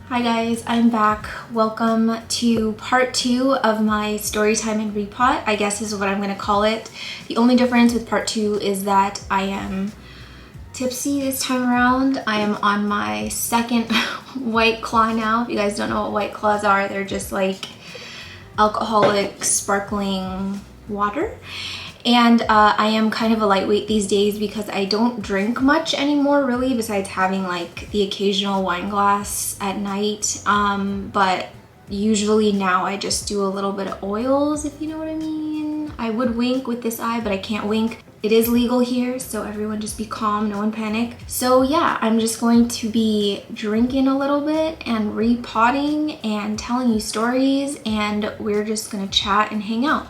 Hi guys, I'm back. Welcome to part 2 of my story time in repot, I guess is what I'm going to call it. The only difference with part 2 is that I am tipsy this time around. I am on my second White Claw now. If you guys don't know what White Claws are, they're just like alcoholic sparkling water. And I am kind of a lightweight these days because I don't drink much anymore really, besides having like the occasional wine glass at night. But usually now I just do a little bit of oils, if you know what I mean. I would wink with this eye, but I can't wink. It is legal here, so everyone just be calm, no one panic. So yeah, I'm just going to be drinking a little bit and repotting and telling you stories, and we're just gonna chat and hang out.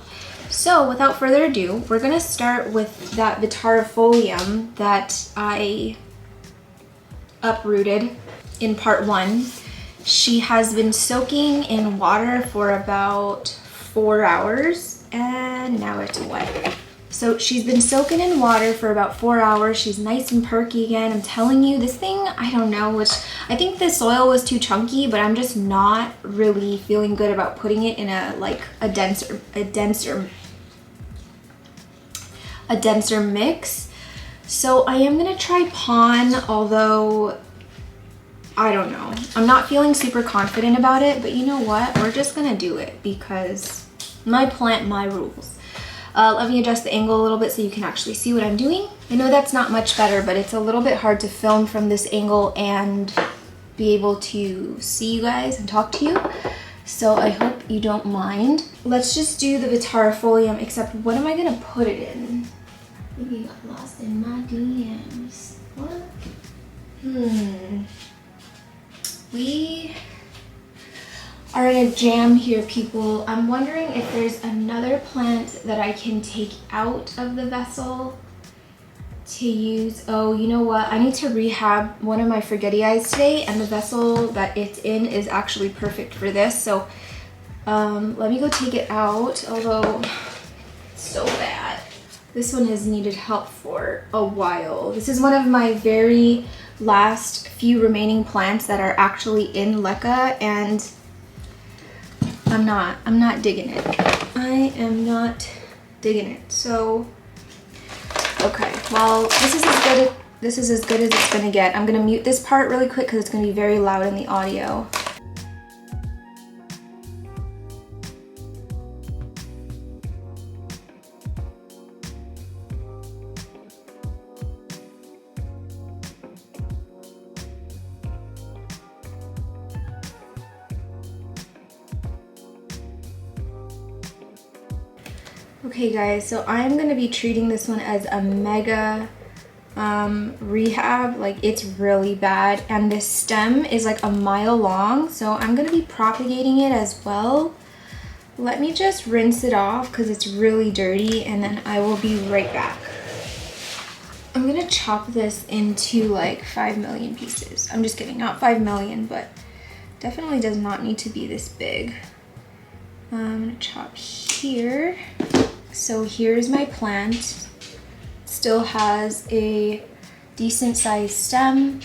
So without further ado, we're gonna start with that Vitarifolium that I uprooted in part 1. She has been soaking in water for about 4 hours and now it's wet. So she's been soaking in water for about 4 hours. She's nice and perky again. I'm telling you, this thing, I don't know, which I think the soil was too chunky, but I'm just not really feeling good about putting it in a denser mix. So I am gonna try Pon, although I don't know. I'm not feeling super confident about it, but you know what? We're just gonna do it because my plant, my rules. Let me adjust the angle a little bit so you can actually see what I'm doing. I know that's not much better, but it's a little bit hard to film from this angle and be able to see you guys and talk to you. So I hope you don't mind. Let's just do the Vitarifolium, except what am I gonna put it in? Maybe you got lost in my DMs. What? We are in a jam here, people. I'm wondering if there's another plant that I can take out of the vessel to use. Oh, you know what? I need to rehab one of my forgetty eyes today, and the vessel that it's in is actually perfect for this. So let me go take it out, although it's so bad. This one has needed help for a while. This is one of my very last few remaining plants that are actually in leca, and I'm not digging it. I am not digging it. So, okay, well, this is as good as it's gonna get. I'm gonna mute this part really quick because it's gonna be very loud in the audio. Okay guys, so I'm gonna be treating this one as a mega rehab. Like, it's really bad, and this stem is like a mile long, so I'm gonna be propagating it as well. Let me just rinse it off because it's really dirty, and then I will be right back. I'm gonna chop this into like 5 million pieces. I'm just kidding, not 5 million, but definitely does not need to be this big. I'm gonna chop here. So here's my plant. Still has a decent sized stem.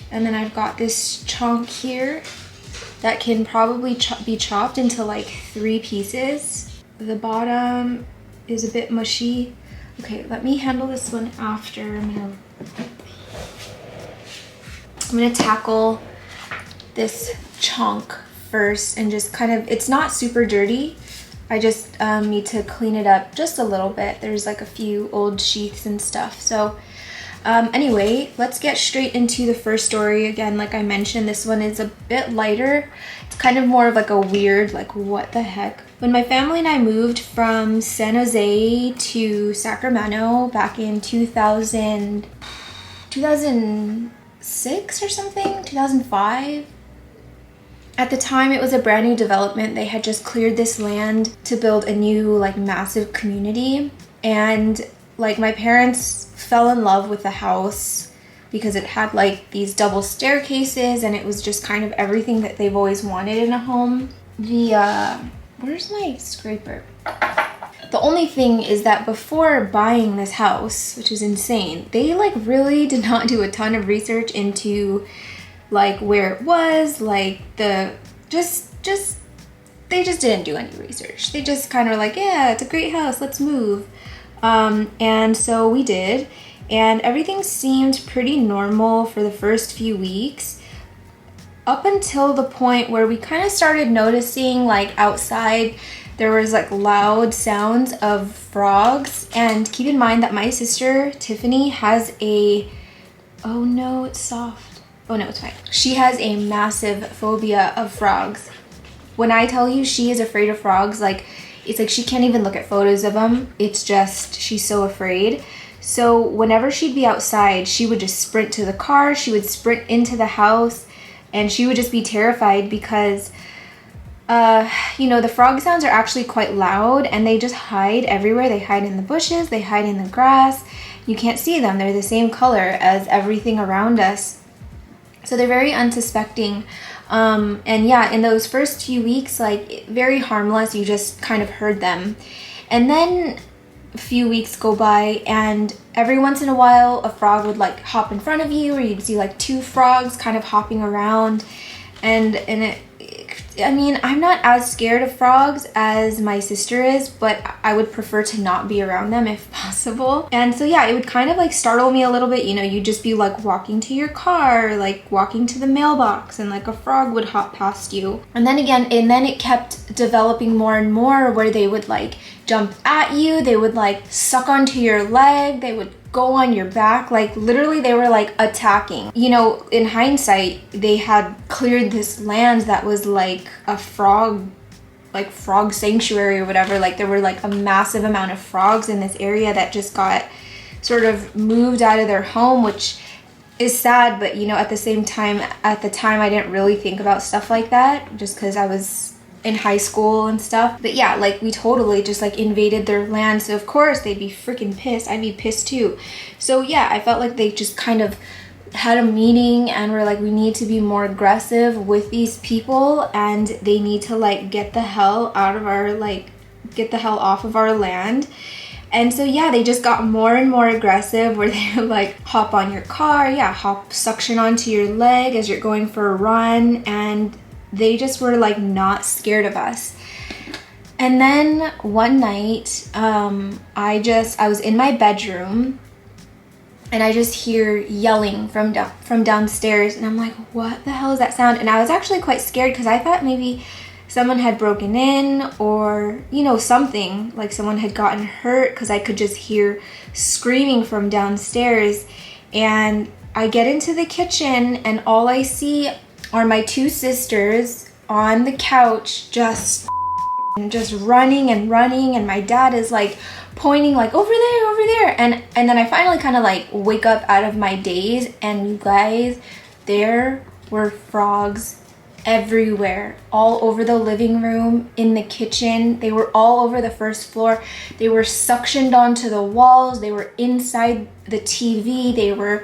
And then I've got this chunk here that can probably be chopped into like 3 pieces. The bottom is a bit mushy. Okay, let me handle this one after. I'm gonna tackle this chunk first and just kind of, it's not super dirty. I just need to clean it up just a little bit. There's like a few old sheaths and stuff. So anyway, let's get straight into the first story. Again, like I mentioned, this one is a bit lighter. It's kind of more of like a weird, like, what the heck? When my family and I moved from San Jose to Sacramento back in 2006 or something, 2005. At the time, it was a brand new development. They had just cleared this land to build a new, like, massive community. And, like, my parents fell in love with the house because it had, like, these double staircases, and it was just kind of everything that they've always wanted in a home. Where's my scraper? The only thing is that before buying this house, which is insane, they, like, really did not do a ton of research into like where it was, like they just didn't do any research. They just kind of like, yeah, it's a great house, let's move. And so we did, and everything seemed pretty normal for the first few weeks, up until the point where we kind of started noticing, like, outside there was like loud sounds of frogs. And keep in mind that my sister Tiffany has a, oh no, it's soft, oh no, it's fine, she has a massive phobia of frogs. When I tell you she is afraid of frogs, like, it's like she can't even look at photos of them. It's just, she's so afraid. So whenever she'd be outside, she would just sprint to the car, she would sprint into the house, and she would just be terrified because, you know, the frog sounds are actually quite loud, and they just hide everywhere. They hide in the bushes, they hide in the grass. You can't see them. They're the same color as everything around us. So they're very unsuspecting. And yeah, in those first few weeks, like, very harmless, you just kind of heard them. And then a few weeks go by, and every once in a while a frog would like hop in front of you, or you'd see like two frogs kind of hopping around. And I mean, I'm not as scared of frogs as my sister is, but I would prefer to not be around them if possible. And so yeah, it would kind of like startle me a little bit. You know, you'd just be like walking to your car, like walking to the mailbox, and like a frog would hop past you. And then it kept developing more and more, where they would like jump at you, they would like suck onto your leg, they would go on your back, like literally they were like attacking. You know, in hindsight, they had cleared this land that was like a frog sanctuary or whatever. Like there were like a massive amount of frogs in this area that just got sort of moved out of their home, which is sad. But you know, at the same time, at the time I didn't really think about stuff like that, just because I was in high school and stuff. But yeah, like we totally just like invaded their land, so of course they'd be freaking pissed. I'd be pissed too. So yeah, I felt like they just kind of had a meeting and were like, we need to be more aggressive with these people, and they need to like get the hell off of our land. And so yeah, they just got more and more aggressive, where they would like hop on your car, suction onto your leg as you're going for a run, and they just were like not scared of us. And then one night, I was in my bedroom, and I just hear yelling from downstairs, and I'm like, what the hell is that sound? And I was actually quite scared, because I thought maybe someone had broken in, or you know, something, like someone had gotten hurt, because I could just hear screaming from downstairs. And I get into the kitchen, and all I see are my two sisters on the couch just running, and my dad is like pointing like over there, and then I finally kind of like wake up out of my daze, and you guys, there were frogs everywhere, all over the living room, in the kitchen. They were all over the first floor. They were suctioned onto the walls, they were inside the TV, they were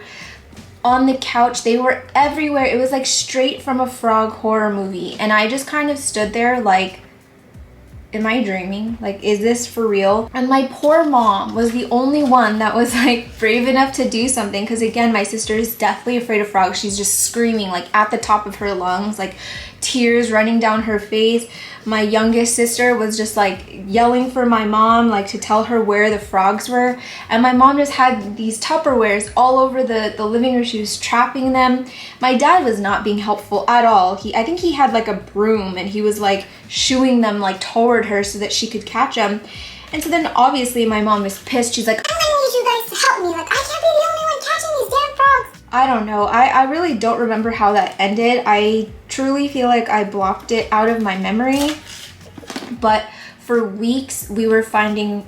on the couch, they were everywhere. It was like straight from a frog horror movie. And I just kind of stood there like, am I dreaming? Like, is this for real? And my poor mom was the only one that was like brave enough to do something, because again, my sister is deathly afraid of frogs. She's just screaming like at the top of her lungs, like tears running down her face. My youngest sister was just like yelling for my mom, like to tell her where the frogs were. And my mom just had these Tupperwares all over the living room. She was trapping them. My dad was not being helpful at all. I think he had like a broom, and he was like shooing them like toward her so that she could catch them. And so then obviously my mom was pissed. She's like, I need you guys to help me. Like, I can't be the only one catching these damn frogs. I don't know. I really don't remember how that ended. I truly feel like I blocked it out of my memory. But for weeks, we were finding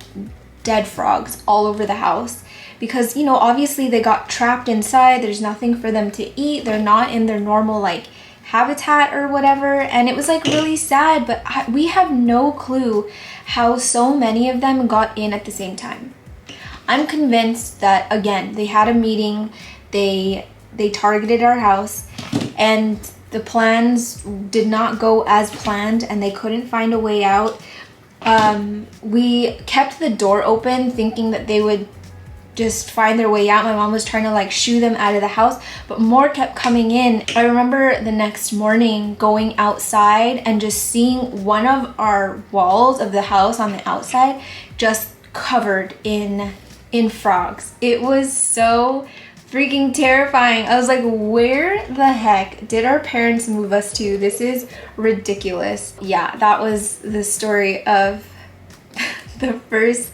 dead frogs all over the house. Because, you know, obviously they got trapped inside. There's nothing for them to eat. They're not in their normal, like, habitat or whatever. And it was, like, really sad. But we have no clue how so many of them got in at the same time. I'm convinced that, again, they had a meeting. They targeted our house, and the plans did not go as planned, and they couldn't find a way out. We kept the door open, thinking that they would just find their way out. My mom was trying to like shoo them out of the house, but more kept coming in. I remember the next morning going outside and just seeing one of our walls of the house on the outside just covered in frogs. It was so freaking terrifying. I was like, where the heck did our parents move us to? This is ridiculous. Yeah, that was the story of the first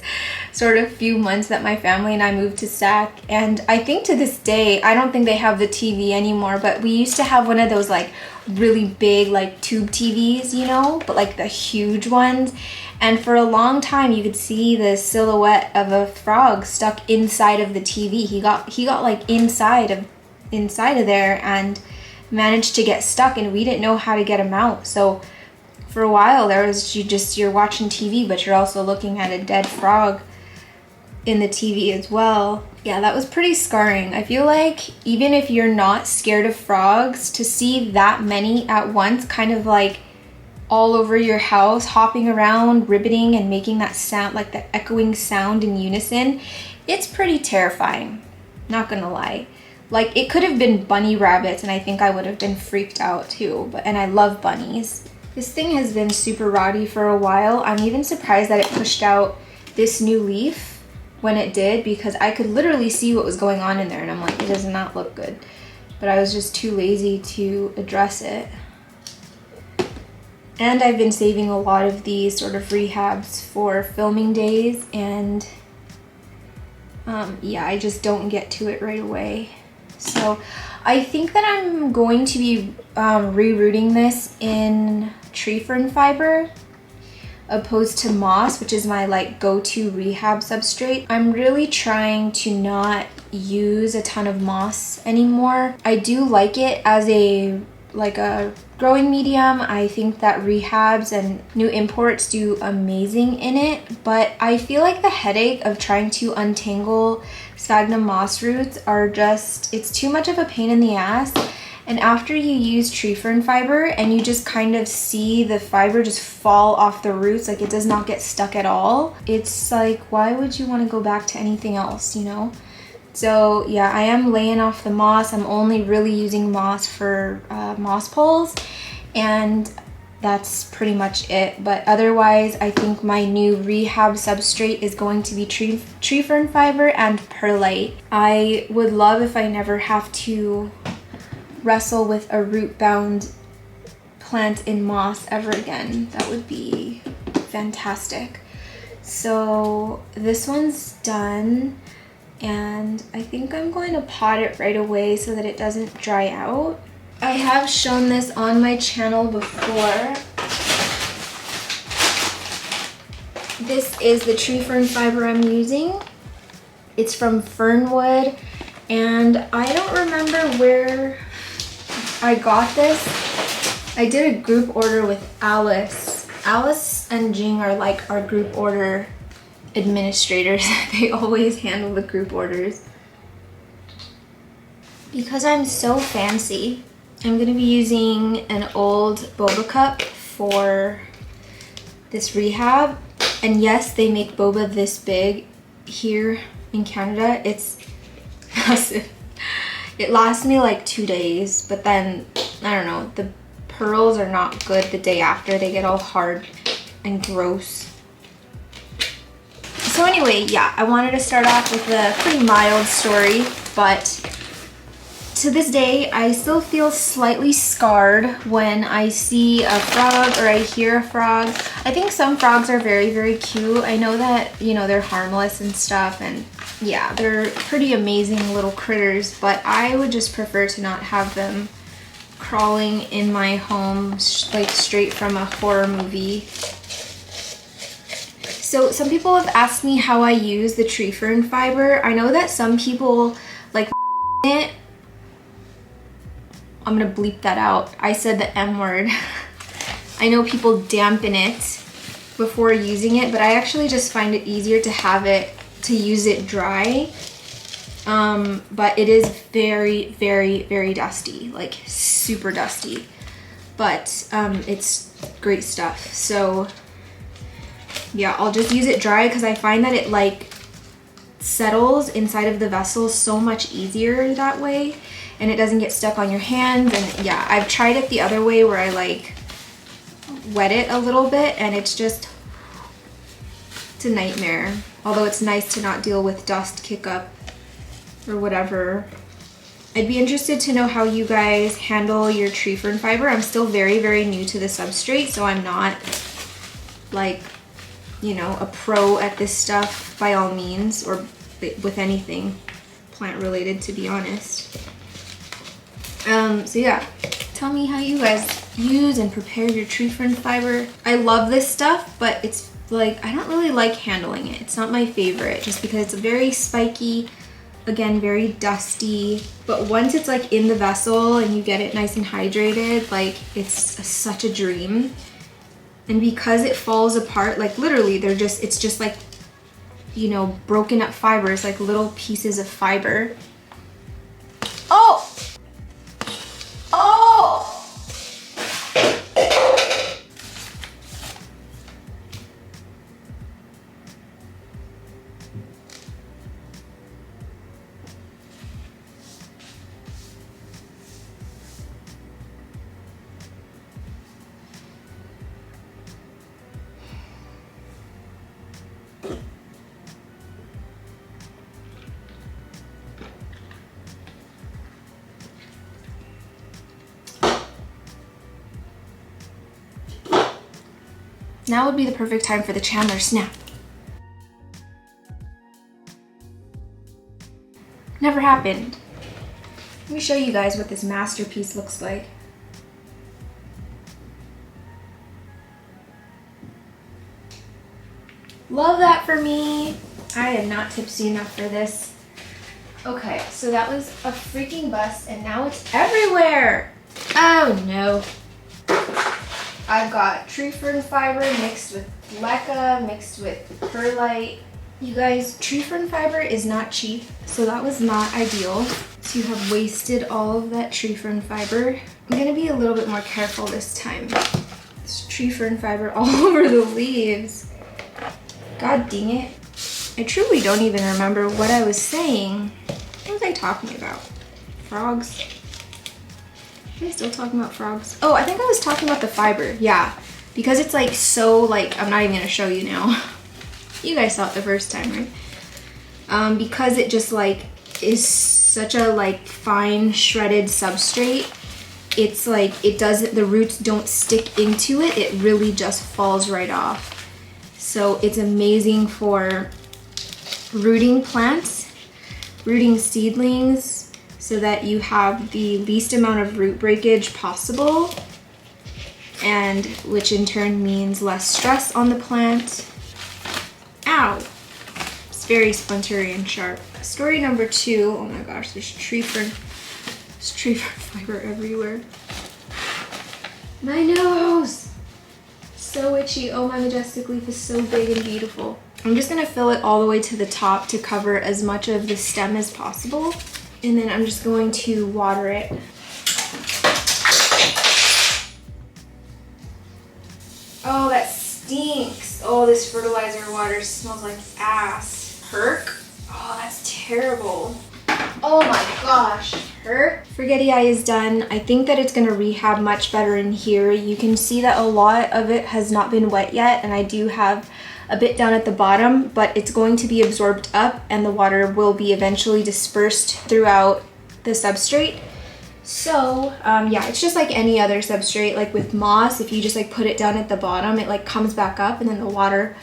sort of few months that my family and I moved to Sac. And I think to this day, I don't think they have the TV anymore, but we used to have one of those like really big like tube TVs, you know, but like the huge ones. And for a long time you could see the silhouette of a frog stuck inside of the TV. He got like inside of there and managed to get stuck, and we didn't know how to get him out. So for a while there was you're watching TV, but you're also looking at a dead frog in the TV as well. Yeah, that was pretty scarring. I feel like even if you're not scared of frogs, to see that many at once kind of like all over your house, hopping around, ribbiting, and making that sound, like the echoing sound in unison, it's pretty terrifying. Not gonna lie. Like, it could have been bunny rabbits and I think I would have been freaked out too, and I love bunnies. This thing has been super rotty for a while. I'm even surprised that it pushed out this new leaf when it did, because I could literally see what was going on in there, and I'm like, it does not look good. But I was just too lazy to address it. And I've been saving a lot of these sort of rehabs for filming days, and yeah, I just don't get to it right away. So I think that I'm going to be rerooting this in tree fern fiber opposed to moss, which is my like go-to rehab substrate. I'm really trying to not use a ton of moss anymore. I do like it as a growing medium. I think that rehabs and new imports do amazing in it, but I feel like the headache of trying to untangle sphagnum moss roots are just, it's too much of a pain in the ass. And after you use tree fern fiber and you just kind of see the fiber just fall off the roots, like it does not get stuck at all, it's like, why would you want to go back to anything else, you know? So yeah, I am laying off the moss. I'm only really using moss for moss poles, and that's pretty much it. But otherwise, I think my new rehab substrate is going to be tree fern fiber and perlite. I would love if I never have to wrestle with a root-bound plant in moss ever again. That would be fantastic. So this one's done, and I think I'm going to pot it right away so that it doesn't dry out. I have shown this on my channel before. This is the tree fern fiber I'm using. It's from Fernwood, and I don't remember where I got this. I did a group order with Alice. Alice and Jing are like our group order administrators. They always handle the group orders. Because I'm so fancy, I'm gonna be using an old boba cup for this rehab. And yes, they make boba this big here in Canada. It's massive. It lasts me like 2 days, but then, I don't know, the pearls are not good the day after. They get all hard and gross. So anyway, yeah, I wanted to start off with a pretty mild story, but to this day, I still feel slightly scarred when I see a frog or I hear a frog. I think some frogs are very, very cute. I know that, you know, they're harmless and stuff, and yeah, they're pretty amazing little critters, but I would just prefer to not have them crawling in my home like straight from a horror movie. So some people have asked me how I use the tree fern fiber. I know that some people like it. I'm gonna bleep that out. I said the M word. I know people dampen it before using it, but I actually just find it easier to have it, to use it dry. But it is very, very, very dusty, like super dusty. But it's great stuff. So yeah, I'll just use it dry because I find that it like settles inside of the vessel so much easier that way, and it doesn't get stuck on your hands. And yeah, I've tried it the other way where I like wet it a little bit, and it's just, it's a nightmare. Although it's nice to not deal with dust kick up or whatever. I'd be interested to know how you guys handle your tree fern fiber. I'm still very, very new to the substrate, so I'm not like, you know, a pro at this stuff by all means, or with anything plant related, to be honest. So yeah, tell me how you guys use and prepare your tree fern fiber. I love this stuff, but it's like, I don't really like handling it. It's not my favorite, just because it's very spiky, again, very dusty. But once it's like in the vessel and you get it nice and hydrated, like it's such a dream. And because it falls apart, like literally it's just like, you know, broken up fibers, like little pieces of fiber. Oh! Oh! Now would be the perfect time for the Chandler snap. Never happened. Let me show you guys what this masterpiece looks like. Love that for me. I am not tipsy enough for this. Okay, so that was a freaking bust, and now it's everywhere. Oh no. I've got tree fern fiber mixed with leca, mixed with perlite. You guys, tree fern fiber is not cheap, so that was not ideal to have wasted all of that tree fern fiber. I'm gonna be a little bit more careful this time. There's tree fern fiber all over the leaves. God dang it. I truly don't even remember what I was saying. What was I talking about? Frogs? Am I still talking about frogs? Oh, I think I was talking about the fiber. Yeah, because it's like so like, I'm not even gonna show you now. You guys saw it the first time, right? Because it just like is such a like fine shredded substrate. It's like the roots don't stick into it. It really just falls right off. So it's amazing for rooting plants, rooting seedlings, so that you have the least amount of root breakage possible, and which in turn means less stress on the plant. Ow! It's very splintery and sharp. Story number 2, oh my gosh, there's tree fern fiber everywhere. My nose! So itchy. Oh, my majestic leaf is so big and beautiful. I'm just gonna fill it all the way to the top to cover as much of the stem as possible. And then I'm just going to water it. Oh, that stinks. Oh, this fertilizer water smells like ass. Perk? Oh, that's terrible. Oh my gosh. Perk? Forgetty Eye is done. I think that it's gonna rehab much better in here. You can see that a lot of it has not been wet yet, and I do have a bit down at the bottom, but it's going to be absorbed up and the water will be eventually dispersed throughout the substrate. So yeah, it's just like any other substrate. Like with moss, if you just like put it down at the bottom, it like comes back up, and then the water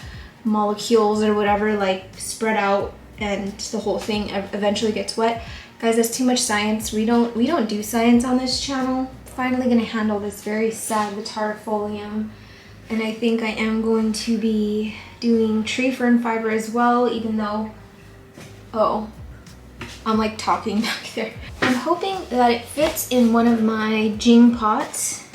molecules or whatever like spread out, and the whole thing eventually gets wet. Guys, that's too much science. We don't do science on this channel. Finally gonna handle this very sad lattifolium. And I think I am going to be doing tree fern fiber as well, even though, oh, I'm like talking back there. I'm hoping that it fits in one of my jing pots.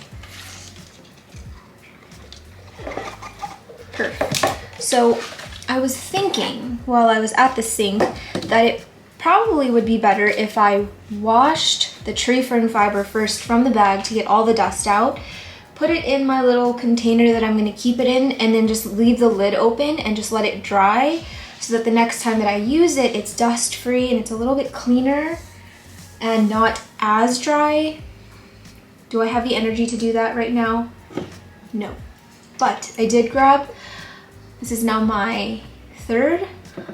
Perfect. So I was thinking while I was at the sink that it probably would be better if I washed the tree fern fiber first from the bag to get all the dust out, put it in my little container that I'm going to keep it in, and then just leave the lid open and just let it dry so that the next time that I use it, it's dust free and it's a little bit cleaner and not as dry. Do I have the energy to do that right now? No. But I did grab, this is now my third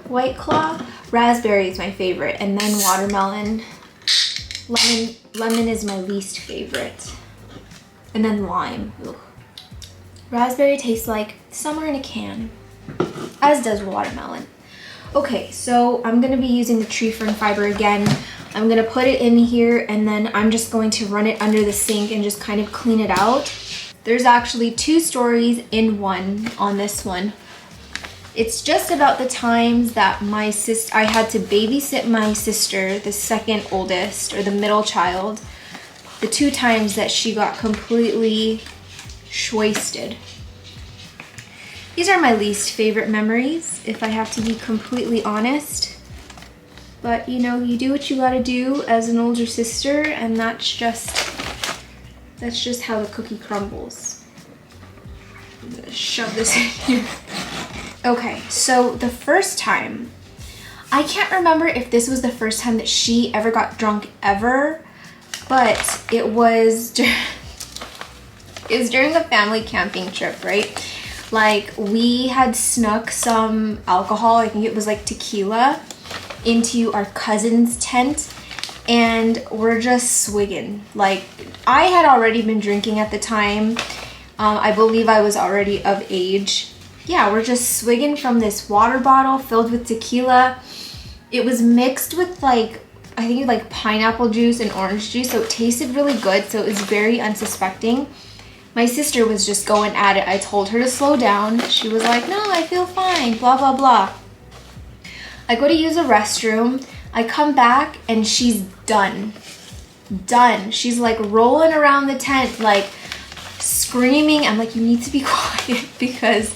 White Claw. Raspberry is my favorite, and then watermelon. Lemon is my least favorite. And then lime. Ugh. Raspberry tastes like summer in a can, as does watermelon. Okay, so I'm gonna be using the tree fern fiber again. I'm gonna put it in here and then I'm just going to run it under the sink and just kind of clean it out. There's actually 2 stories in one on this one. It's just about the times that I had to babysit my sister, the second oldest, or the middle child. The 2 times that she got completely shwasted. These are my least favorite memories, if I have to be completely honest. But you know, you do what you gotta do as an older sister, and that's just how the cookie crumbles. I'm gonna shove this in here. Okay, so the first time, I can't remember if this was the first time that she ever got drunk ever, but it was during a family camping trip, right? Like, we had snuck some alcohol, I think it was like tequila, into our cousin's tent, and we're just swigging. Like, I had already been drinking at the time. I believe I was already of age. Yeah, we're just swigging from this water bottle filled with tequila. It was mixed with like, I think like pineapple juice and orange juice, so it tasted really good, so it was very unsuspecting. My sister was just going at it. I told her to slow down. She was like, no, I feel fine, blah, blah, blah. I go to use a restroom. I come back and she's done. Done. She's like rolling around the tent, like screaming. I'm like, you need to be quiet because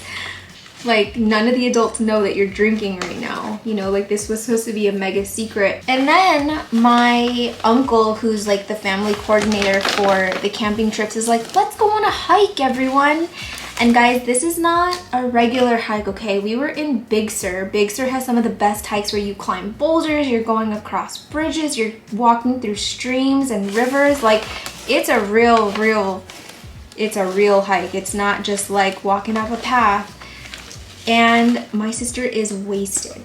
like none of the adults know that you're drinking right now. You know, like this was supposed to be a mega secret. And then my uncle, who's like the family coordinator for the camping trips, is like, let's go on a hike, everyone. And guys, this is not a regular hike, okay? We were in Big Sur. Big Sur has some of the best hikes where you climb boulders, you're going across bridges, you're walking through streams and rivers. Like, it's a real hike. It's not just like walking up a path. And my sister is wasted.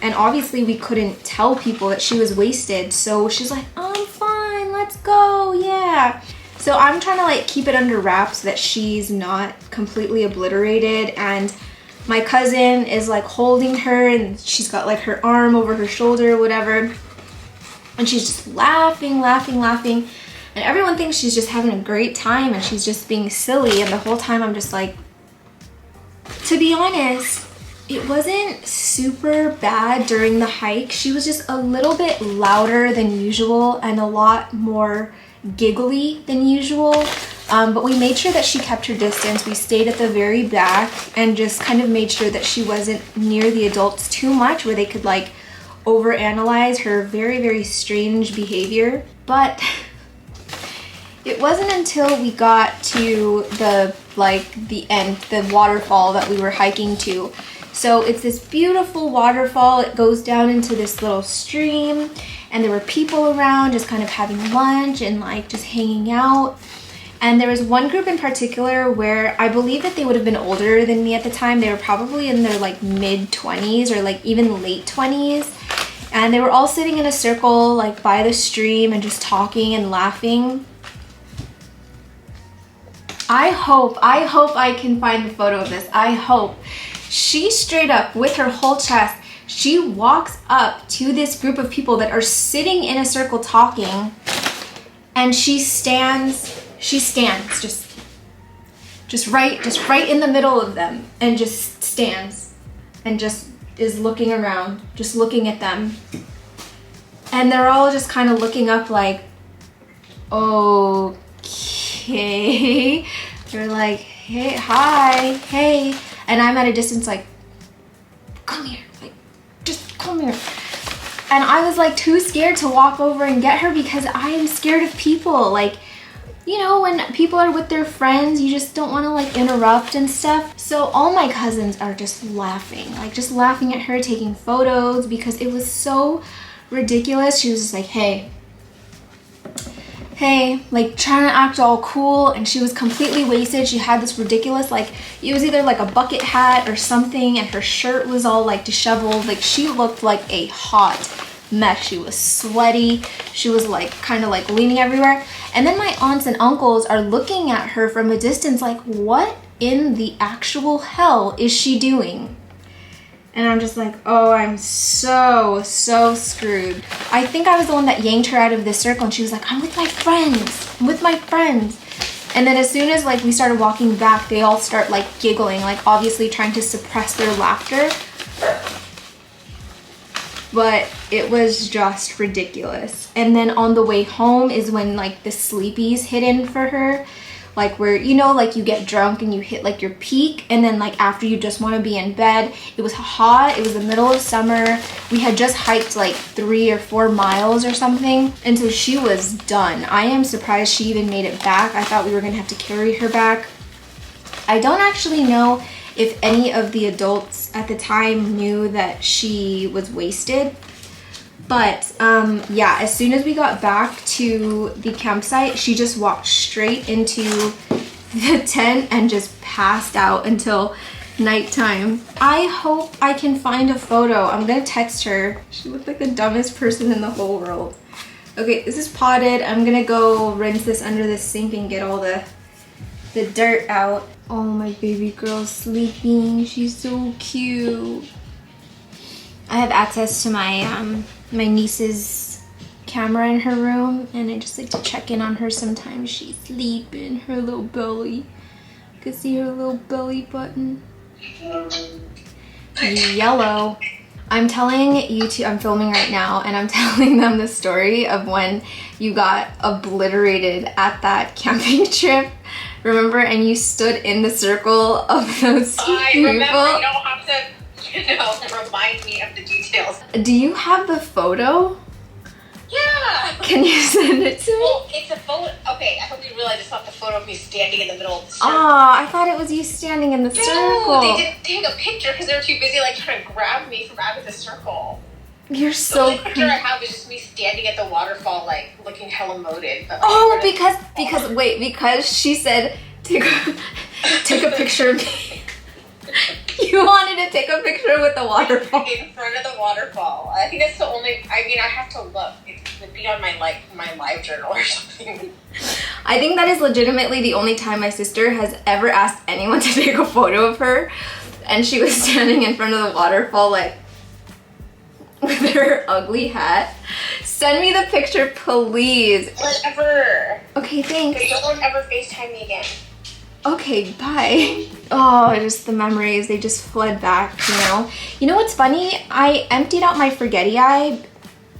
And obviously we couldn't tell people that she was wasted. So she's like, I'm fine, let's go, yeah. So I'm trying to like keep it under wraps so that she's not completely obliterated, and my cousin is like holding her and she's got like her arm over her shoulder or whatever, and she's just laughing, and everyone thinks she's just having a great time and she's just being silly, and the whole time I'm just like, to be honest, it wasn't super bad during the hike. She was just a little bit louder than usual and a lot more giggly than usual, but we made sure that she kept her distance. We stayed at the very back and just kind of made sure that she wasn't near the adults too much where they could like overanalyze her very, very strange behavior. But it wasn't until we got to the end, the waterfall that we were hiking to. So it's this beautiful waterfall. It goes down into this little stream, and there were people around just kind of having lunch and like just hanging out. And there was one group in particular where I believe that they would have been older than me at the time. They were probably in their like mid-20s or like even late 20s. And they were all sitting in a circle like by the stream and just talking and laughing. I hope I can find the photo of this. I hope. She straight up, with her whole chest, she walks up to this group of people that are sitting in a circle talking, and she stands just right in the middle of them, and just stands and just is looking around, just looking at them. And they're all just kind of looking up like, okay. They're like, hey, hi, hey. And I'm at a distance like, come here, like, just come here. And I was like too scared to walk over and get her because I am scared of people. Like, you know, when people are with their friends, you just don't want to like interrupt and stuff. So all my cousins are just laughing at her taking photos because it was so ridiculous. She was just like, hey, like trying to act all cool, and she was completely wasted. She had this ridiculous, like, it was either like a bucket hat or something, and her shirt was all like disheveled. Like, she looked like a hot mess. She was sweaty. She was like kind of like leaning everywhere. And then my aunts and uncles are looking at her from a distance like, what in the actual hell is she doing? And I'm just like, oh, I'm so screwed. I think I was the one that yanked her out of this circle, and she was like, I'm with my friends. I'm with my friends. And then as soon as like we started walking back, they all start like giggling, like obviously trying to suppress their laughter. But it was just ridiculous. And then on the way home is when like the sleepies hit in for her. Like where, you know, like you get drunk and you hit like your peak, and then like after you just want to be in bed. It was hot, it was the middle of summer. We had just hiked like 3 or 4 miles or something. And so she was done. I am surprised she even made it back. I thought we were gonna have to carry her back. I don't actually know if any of the adults at the time knew that she was wasted. But yeah, as soon as we got back to the campsite, she just walked straight into the tent and just passed out until nighttime. I hope I can find a photo. I'm gonna text her. She looked like the dumbest person in the whole world. Okay, this is potted. I'm gonna go rinse this under the sink and get all the dirt out. Oh, my baby girl's sleeping. She's so cute. I have access to my my niece's camera in her room, and I just like to check in on her sometimes. She's sleeping, her little belly. You can see her little belly button. Yellow. I'm telling YouTube, I'm filming right now, and I'm telling them the story of when you got obliterated at that camping trip. Remember? And you stood in the circle of those people. I remember. You don't have to, remind me of the details. Do you have the photo? Yeah. Can you send it to me? Well, it's a photo. Okay, I hope you realize it's not the photo of me standing in the middle of the circle. Oh, I thought it was you standing in the circle. They didn't take a picture because they were too busy like trying to grab me from out of the circle. You're so. The only picture I have is just me standing at the waterfall, like looking hella moated. But, like, oh, because she said take a picture of me. You wanted to take a picture with the waterfall. In front of the waterfall. I think that's the only. I mean, I have to look. It would be on my live journal or something. I think that is legitimately the only time my sister has ever asked anyone to take a photo of her, and she was standing in front of the waterfall, like with her ugly hat. Send me the picture, please. Whatever. Okay, thanks. Okay, don't ever FaceTime me again. Okay, bye. Oh, just the memories, they just fled back, you know? You know what's funny? I emptied out my Forgetti-Eye.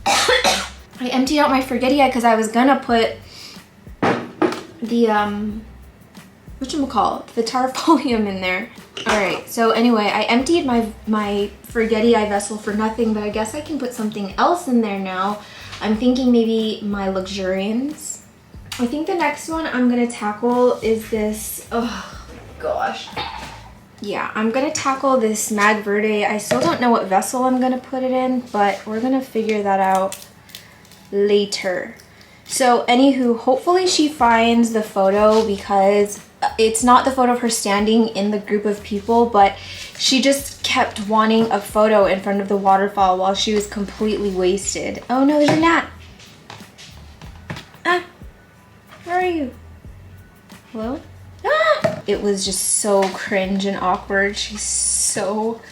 I emptied out my Forgetti-Eye because I was gonna put the, whatchamacallit, the tarfolium in there. Alright, so anyway, I emptied my Forgetti-Eye vessel for nothing, but I guess I can put something else in there now. I'm thinking maybe my luxurians. I think the next one I'm gonna tackle is this, oh gosh. Yeah, I'm gonna tackle this Mag Verde. I still don't know what vessel I'm gonna put it in, but we're gonna figure that out later. So anywho, hopefully she finds the photo, because it's not the photo of her standing in the group of people, but she just kept wanting a photo in front of the waterfall while she was completely wasted. Oh no, there's a gnat. Ah. Where are you? Hello? Ah! It was just so cringe and awkward. She's so...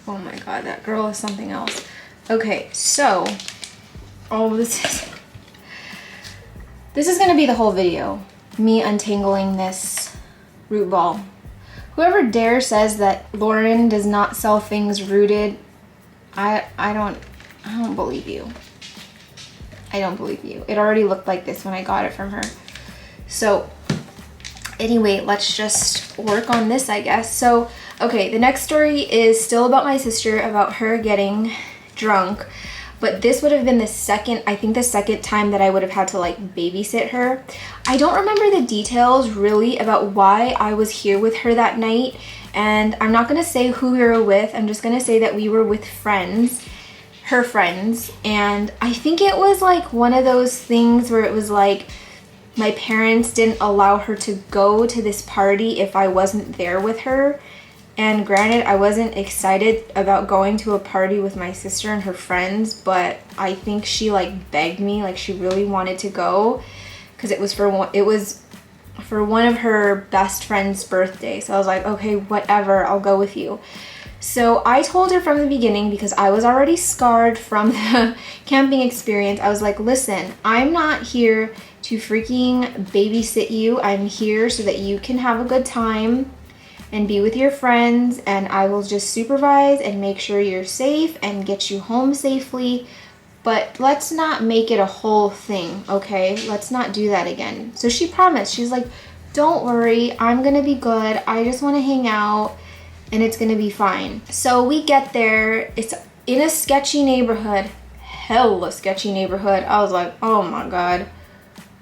Oh my god, that girl is something else. Okay, so... Oh, this is gonna be the whole video. Me untangling this root ball. Whoever dare says that Lauren does not sell things rooted, I don't believe you. I don't believe you. It already looked like this when I got it from her. So anyway, let's just work on this, I guess. So, okay, the next story is still about my sister, about her getting drunk. but this would have been the second, I think the second time that I would have had to like babysit her. I don't remember the details really about why I was here with her that night, and I'm not gonna say who we were with. I'm just gonna say that we were with friends, her friends, and I think it was like one of those things where it was like my parents didn't allow her to go to this party if I wasn't there with her. And granted, I wasn't excited about going to a party with my sister and her friends, but I think she like begged me, like she really wanted to go because it was for one of her best friend's birthday. So I was like, okay, whatever, I'll go with you. So I told her from the beginning, because I was already scarred from the camping experience, I was like, listen, I'm not here to freaking babysit you. I'm here so that you can have a good time and be with your friends, and I will just supervise and make sure you're safe and get you home safely. But let's not make it a whole thing, okay? Let's not do that again. So she promised. She's like, don't worry, I'm gonna be good. I just wanna hang out and it's gonna be fine. So we get there. It's in a sketchy neighborhood. Hella sketchy neighborhood. I was like, oh my God.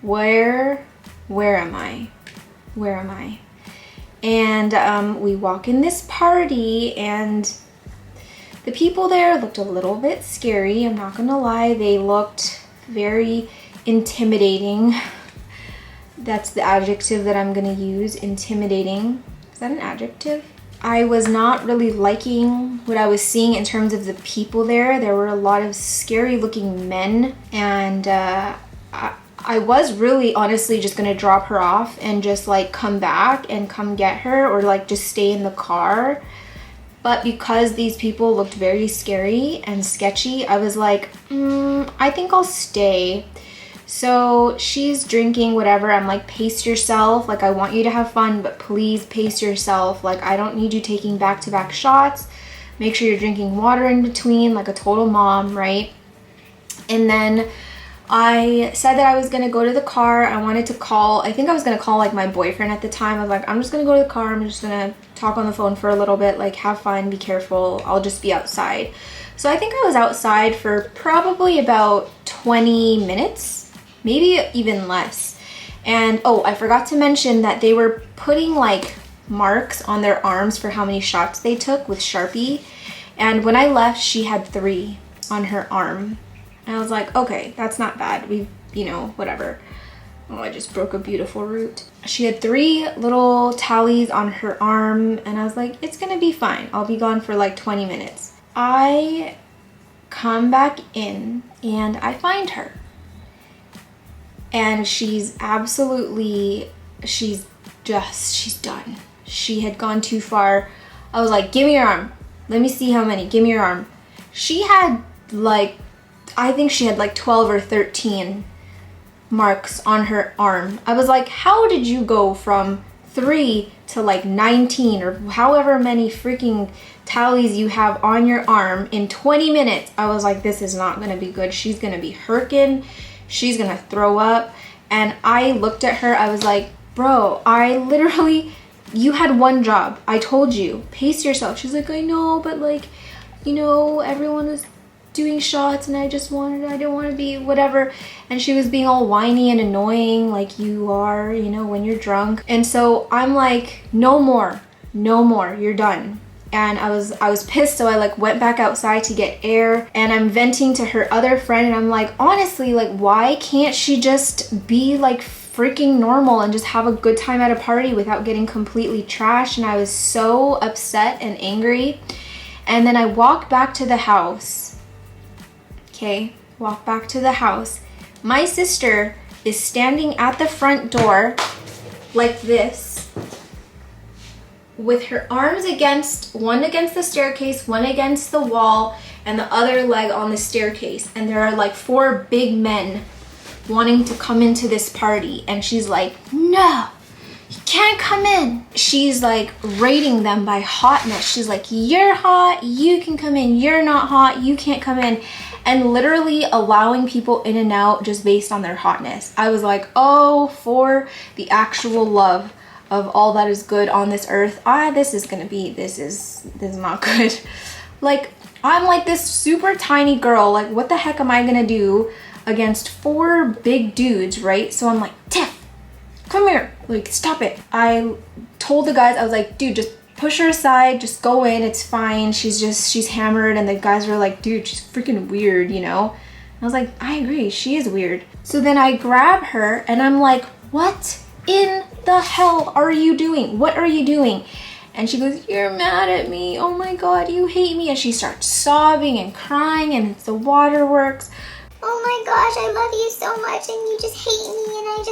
Where am I? Where am I? And we walk in this party, and the people there looked a little bit scary. I'm not gonna lie, they looked very intimidating. That's the adjective that I'm gonna use, intimidating. Is that an adjective? I was not really liking what I was seeing in terms of the people there. There were a lot of scary looking men, and I was really honestly just gonna drop her off and just like come back and come get her, or like just stay in the car. But because these people looked very scary and sketchy, I was like, I think I'll stay. So she's drinking whatever. I'm like, pace yourself. Like, I want you to have fun, but please pace yourself. Like, I don't need you taking back-to-back shots. Make sure you're drinking water in between, like a total mom, right? And then I said that I was gonna go to the car. I wanted to call, I think I was gonna call like my boyfriend at the time. I was like, I'm just gonna go to the car. I'm just gonna talk on the phone for a little bit, like have fun, be careful. I'll just be outside. So I think I was outside for probably about 20 minutes, maybe even less. And oh, I forgot to mention that they were putting like marks on their arms for how many shots they took with Sharpie. And when I left, she had 3 on her arm. And I was like, okay, that's not bad. We, you know, whatever. Oh, I just broke a beautiful root. She had 3 little tallies on her arm, and I was like, it's gonna be fine. I'll be gone for like 20 minutes. I come back in and I find her. And she's absolutely, she's done. She had gone too far. I was like, give me your arm. Let me see how many. Give me your arm. She had like, I think she had like 12 or 13 marks on her arm. I was like, how did you go from 3 to like 19 or however many freaking tallies you have on your arm in 20 minutes? I was like, this is not gonna be good. She's gonna be hurting. She's gonna throw up. And I looked at her, I was like, bro, I literally, you had one job. I told you, pace yourself. She's like, I know, but like, you know, everyone was doing shots and I didn't want to be whatever. And she was being all whiny and annoying like you are, you know, when you're drunk. And so I'm like, no more, you're done. And I was pissed, so I like went back outside to get air, and I'm venting to her other friend, and I'm like, honestly, like, why can't she just be like freaking normal and just have a good time at a party without getting completely trashed? And I was so upset and angry. And then I walked back to the house. Okay, walk back to the house. My sister is standing at the front door like this, with her arms one against the staircase, one against the wall, and the other leg on the staircase. And there are like 4 big men wanting to come into this party. And she's like, no, you can't come in. She's like rating them by hotness. She's like, you're hot, you can come in. You're not hot, you can't come in. And literally allowing people in and out just based on their hotness. I was like, oh, for the actual love of all that is good on this earth, this is not good. Like, I'm like this super tiny girl, like what the heck am I gonna do against 4 big dudes, right? So I'm like, Tiff, come here, like stop it. I told the guys, I was like, dude, just push her aside, just go in, it's fine. She's hammered. And the guys were like, dude, she's freaking weird, you know? I was like, I agree, she is weird. So then I grab her and I'm like, what in the hell are you doing? What are you doing? And she goes, you're mad at me. Oh my God, you hate me. And she starts sobbing and crying and it's the waterworks. Oh my gosh, I love you so much and you just hate me and I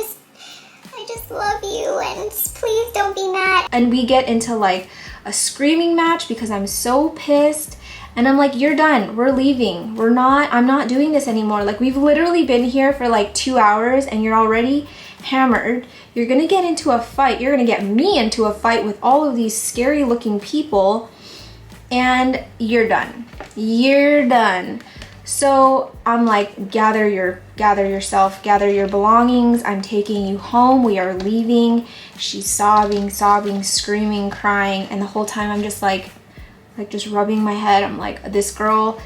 just love you and please don't be mad. And we get into like a screaming match because I'm so pissed. And I'm like, you're done, we're leaving. I'm not doing this anymore. Like we've literally been here for like 2 hours and you're already hammered. You're gonna get into a fight. You're gonna get me into a fight with all of these scary looking people and you're done. You're done. So I'm like, gather yourself, gather your belongings. I'm taking you home. We are leaving. She's sobbing, screaming, crying. And the whole time I'm just like just rubbing my head. I'm like, this girl.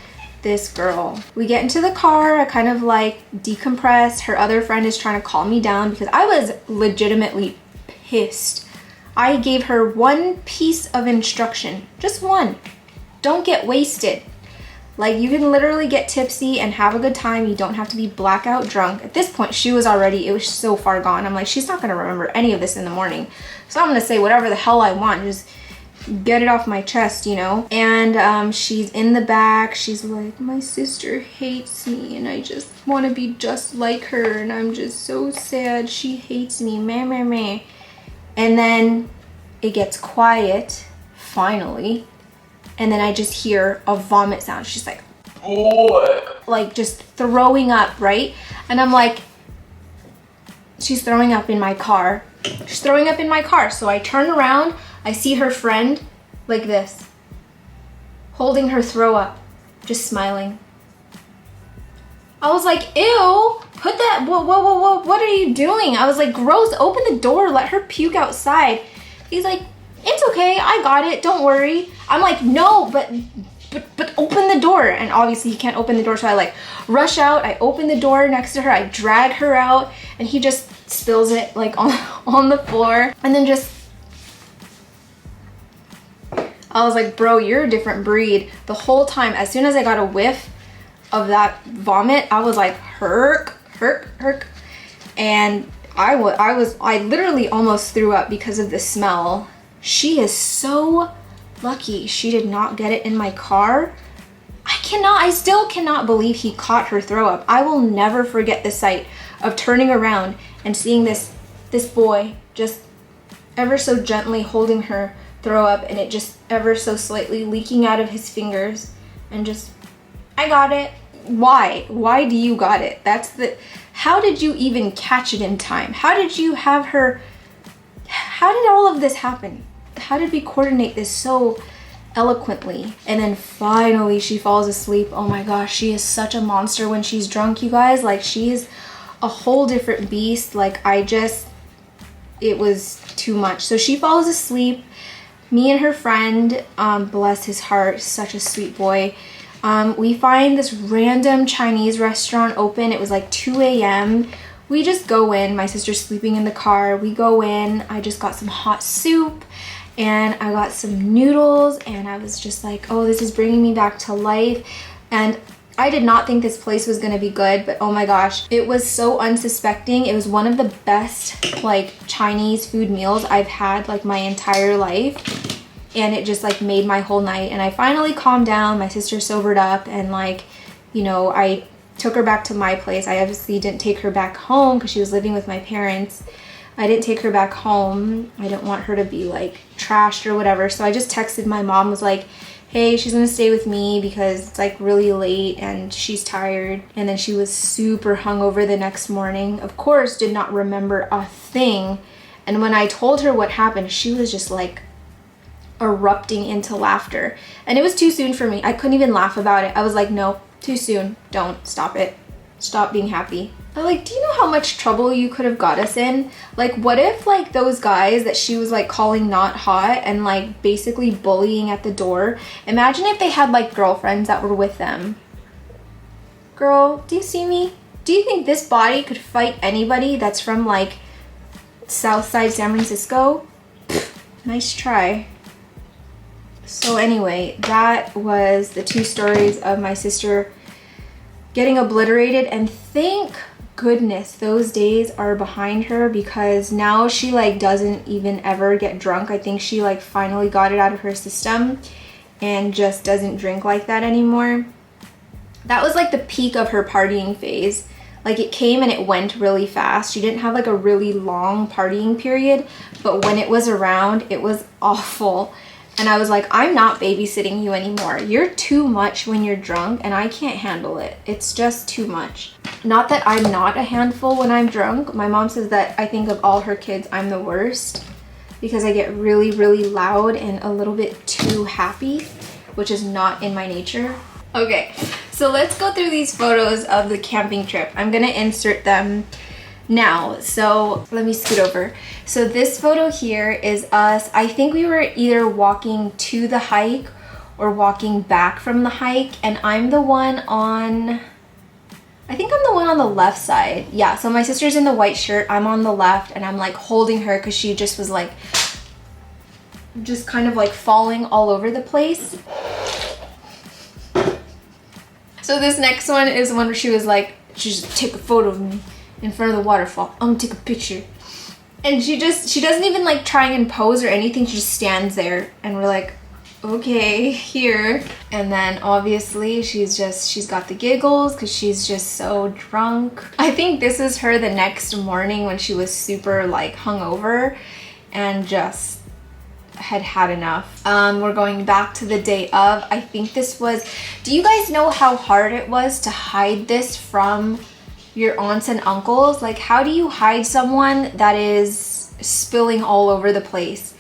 We get into the car. I kind of like decompress. Her other friend is trying to calm me down because I was legitimately pissed. I gave her one piece of instruction, just one. Don't get wasted. Like you can literally get tipsy and have a good time. You don't have to be blackout drunk. At this point, it was so far gone. I'm like, she's not gonna remember any of this in the morning. So I'm gonna say whatever the hell I want. Just get it off my chest, you know? And she's in the back. She's like, my sister hates me and I just want to be just like her and I'm just so sad. She hates me, meh. And then it gets quiet, finally. And then I just hear a vomit sound. She's like, oh, like just throwing up, right? And I'm like, she's throwing up in my car. She's throwing up in my car. So I turn around. I see her friend like this, holding her throw up, just smiling. I was like, ew, put that, whoa, what are you doing? I was like, gross, open the door, let her puke outside. He's like, it's okay, I got it, don't worry. I'm like, no, but open the door. And obviously he can't open the door, so I like rush out, I open the door next to her, I drag her out, and he just spills it like on the floor. And then just, I was like, bro, you're a different breed. The whole time, as soon as I got a whiff of that vomit, I was like, herk. And I literally almost threw up because of the smell. She is so lucky she did not get it in my car. I still cannot believe he caught her throw up. I will never forget the sight of turning around and seeing this boy just ever so gently holding her throw up and it just ever so slightly leaking out of his fingers and just, I got it. Why do you got it? How did you even catch it in time? How did all of this happen? How did we coordinate this so eloquently? And then finally she falls asleep. Oh my gosh, she is such a monster when she's drunk, you guys. Like she is a whole different beast. Like it was too much. So she falls asleep. Me and her friend, bless his heart, such a sweet boy, we find this random Chinese restaurant open. It was like 2 a.m. We just go in. My sister's sleeping in the car. We go in. I just got some hot soup and I got some noodles and I was just like, oh, this is bringing me back to life. And I did not think this place was gonna be good, but oh my gosh, it was so unsuspecting. It was one of the best like Chinese food meals I've had like my entire life. And it just like made my whole night. And I finally calmed down. My sister sobered up and like, you know, I took her back to my place. I obviously didn't take her back home because she was living with my parents. I didn't take her back home. I didn't want her to be like trashed or whatever. So I just texted my mom, was like, hey, she's gonna stay with me because it's like really late and she's tired. And then she was super hungover the next morning. Of course, did not remember a thing. And when I told her what happened, she was just like erupting into laughter. And it was too soon for me. I couldn't even laugh about it. I was like, no, too soon. Don't, stop it. stop being happy. But like, do you know how much trouble you could have got us in? Like, what if like those guys that she was like calling not hot and like basically bullying at the door, imagine if they had like girlfriends that were with them. Girl, do you see me? Do you think this body could fight anybody that's from like Southside San Francisco? Nice try. So anyway, that was the 2 stories of my sister getting obliterated, and thank goodness those days are behind her, because now she like doesn't even ever get drunk. I think she like finally got it out of her system and just doesn't drink like that anymore. That was like the peak of her partying phase. Like, it came and it went really fast. She didn't have like a really long partying period, but when it was around, it was awful. And I was like, I'm not babysitting you anymore. You're too much when you're drunk and I can't handle it. It's just too much. Not that I'm not a handful when I'm drunk. My mom says that I think of all her kids, I'm the worst because I get really, really loud and a little bit too happy, which is not in my nature. Okay, so let's go through these photos of the camping trip. I'm gonna insert them now. So let me scoot over. So this photo here is us. I think we were either walking to the hike or walking back from the hike, and I'm the one on, I think I'm the one on the left side. Yeah, so my sister's in the white shirt, I'm on the left, and I'm like holding her because she just was like, just kind of like falling all over the place. So this next one is one where she was like, she just take a photo of me in front of the waterfall. I'm gonna take a picture. And she doesn't even like try and pose or anything. She just stands there and we're like, okay, here. And then obviously she's got the giggles because she's just so drunk. I think this is her the next morning when she was super like hungover and just had enough. We're going back to the day of. I think this was, do you guys know how hard it was to hide this from your aunts and uncles? Like, how do you hide someone that is spilling all over the place?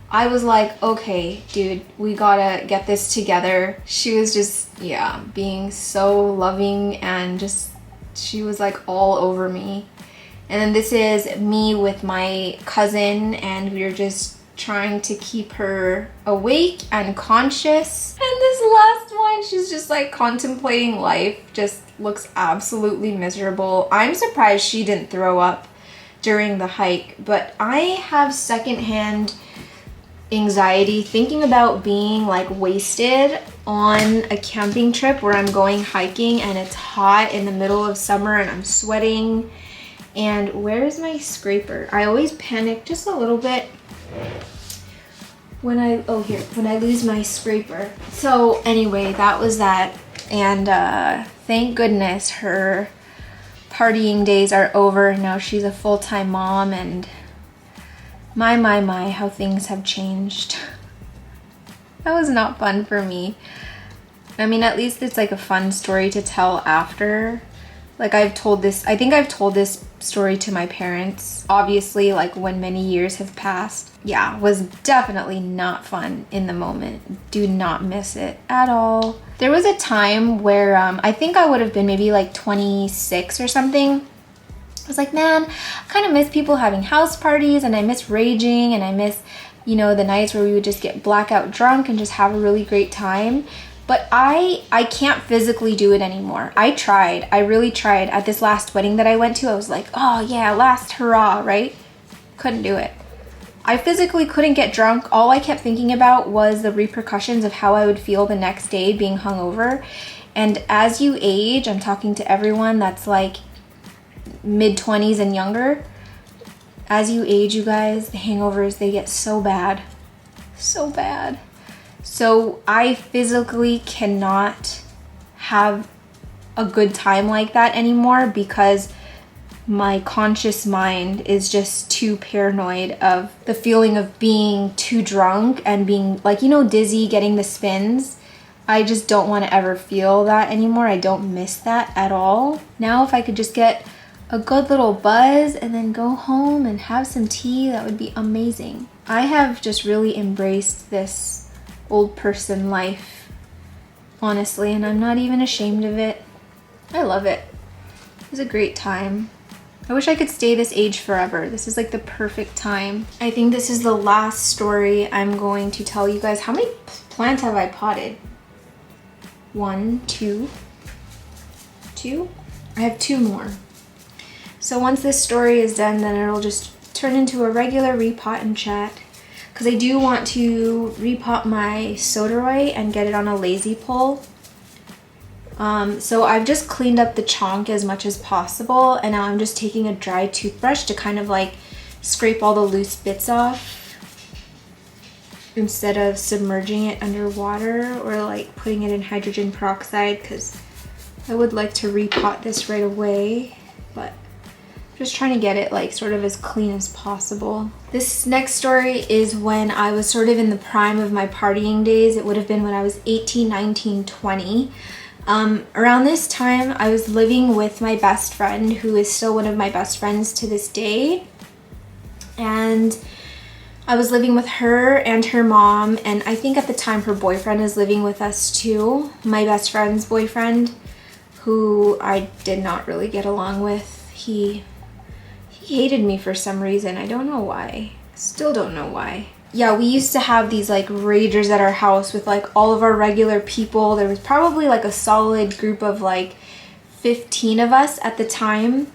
I was like, okay, dude, we gotta get this together. She was just, yeah, being so loving and just, she was like all over me. And then this is me with my cousin, and we were just trying to keep her awake and conscious. And this last one, she's just like contemplating life, just looks absolutely miserable. I'm surprised she didn't throw up during the hike, but I have secondhand anxiety thinking about being like wasted on a camping trip where I'm going hiking and it's hot in the middle of summer and I'm sweating. And where's my scraper? I always panic just a little bit when I lose my scraper. So anyway, that was that. And thank goodness her partying days are over. Now she's a full-time mom, and my, how things have changed. That was not fun for me. I mean, at least it's like a fun story to tell after. Like, I think I've told this story to my parents, obviously, like when many years have passed. Yeah, was definitely not fun in the moment. Do not miss it at all. There was a time where I think I would have been maybe like 26 or something. I was like, man, I kind of miss people having house parties, and I miss raging, and I miss, you know, the nights where we would just get blackout drunk and just have a really great time. But I can't physically do it anymore. I tried. I really tried. At this last wedding that I went to, I was like, oh yeah, last hurrah, right? Couldn't do it. I physically couldn't get drunk. All I kept thinking about was the repercussions of how I would feel the next day being hungover. And as you age, I'm talking to everyone that's like mid-20s and younger. As you age, you guys, the hangovers, they get so bad. So bad. So I physically cannot have a good time like that anymore because my conscious mind is just too paranoid of the feeling of being too drunk and being like, you know, dizzy, getting the spins. I just don't want to ever feel that anymore. I don't miss that at all. Now, if I could just get a good little buzz and then go home and have some tea, that would be amazing. I have just really embraced this old person life, honestly, and I'm not even ashamed of it. I love it. was a great time. I wish I could stay this age forever. This is like the perfect time. I think this is the last story I'm going to tell you guys. How many plants have I potted? 1, 2. I have 2 more. So once this story is done, then it'll just turn into a regular repot and chat. Because I do want to repot my soderoy and get it on a lazy pole. So I've just cleaned up the chonk as much as possible, and now I'm just taking a dry toothbrush to kind of like scrape all the loose bits off instead of submerging it underwater or like putting it in hydrogen peroxide, because I would like to repot this right away, but I'm just trying to get it like sort of as clean as possible. This next story is when I was sort of in the prime of my partying days. It would have been when I was 18, 19, 20. Around this time, I was living with my best friend, who is still one of my best friends to this day. And I was living with her and her mom, and I think at the time her boyfriend was living with us too. My best friend's boyfriend, who I did not really get along with. He hated me for some reason. I don't know why. Still don't know why. Yeah, we used to have these like ragers at our house with like all of our regular people. There was probably like a solid group of like 15 of us at the time,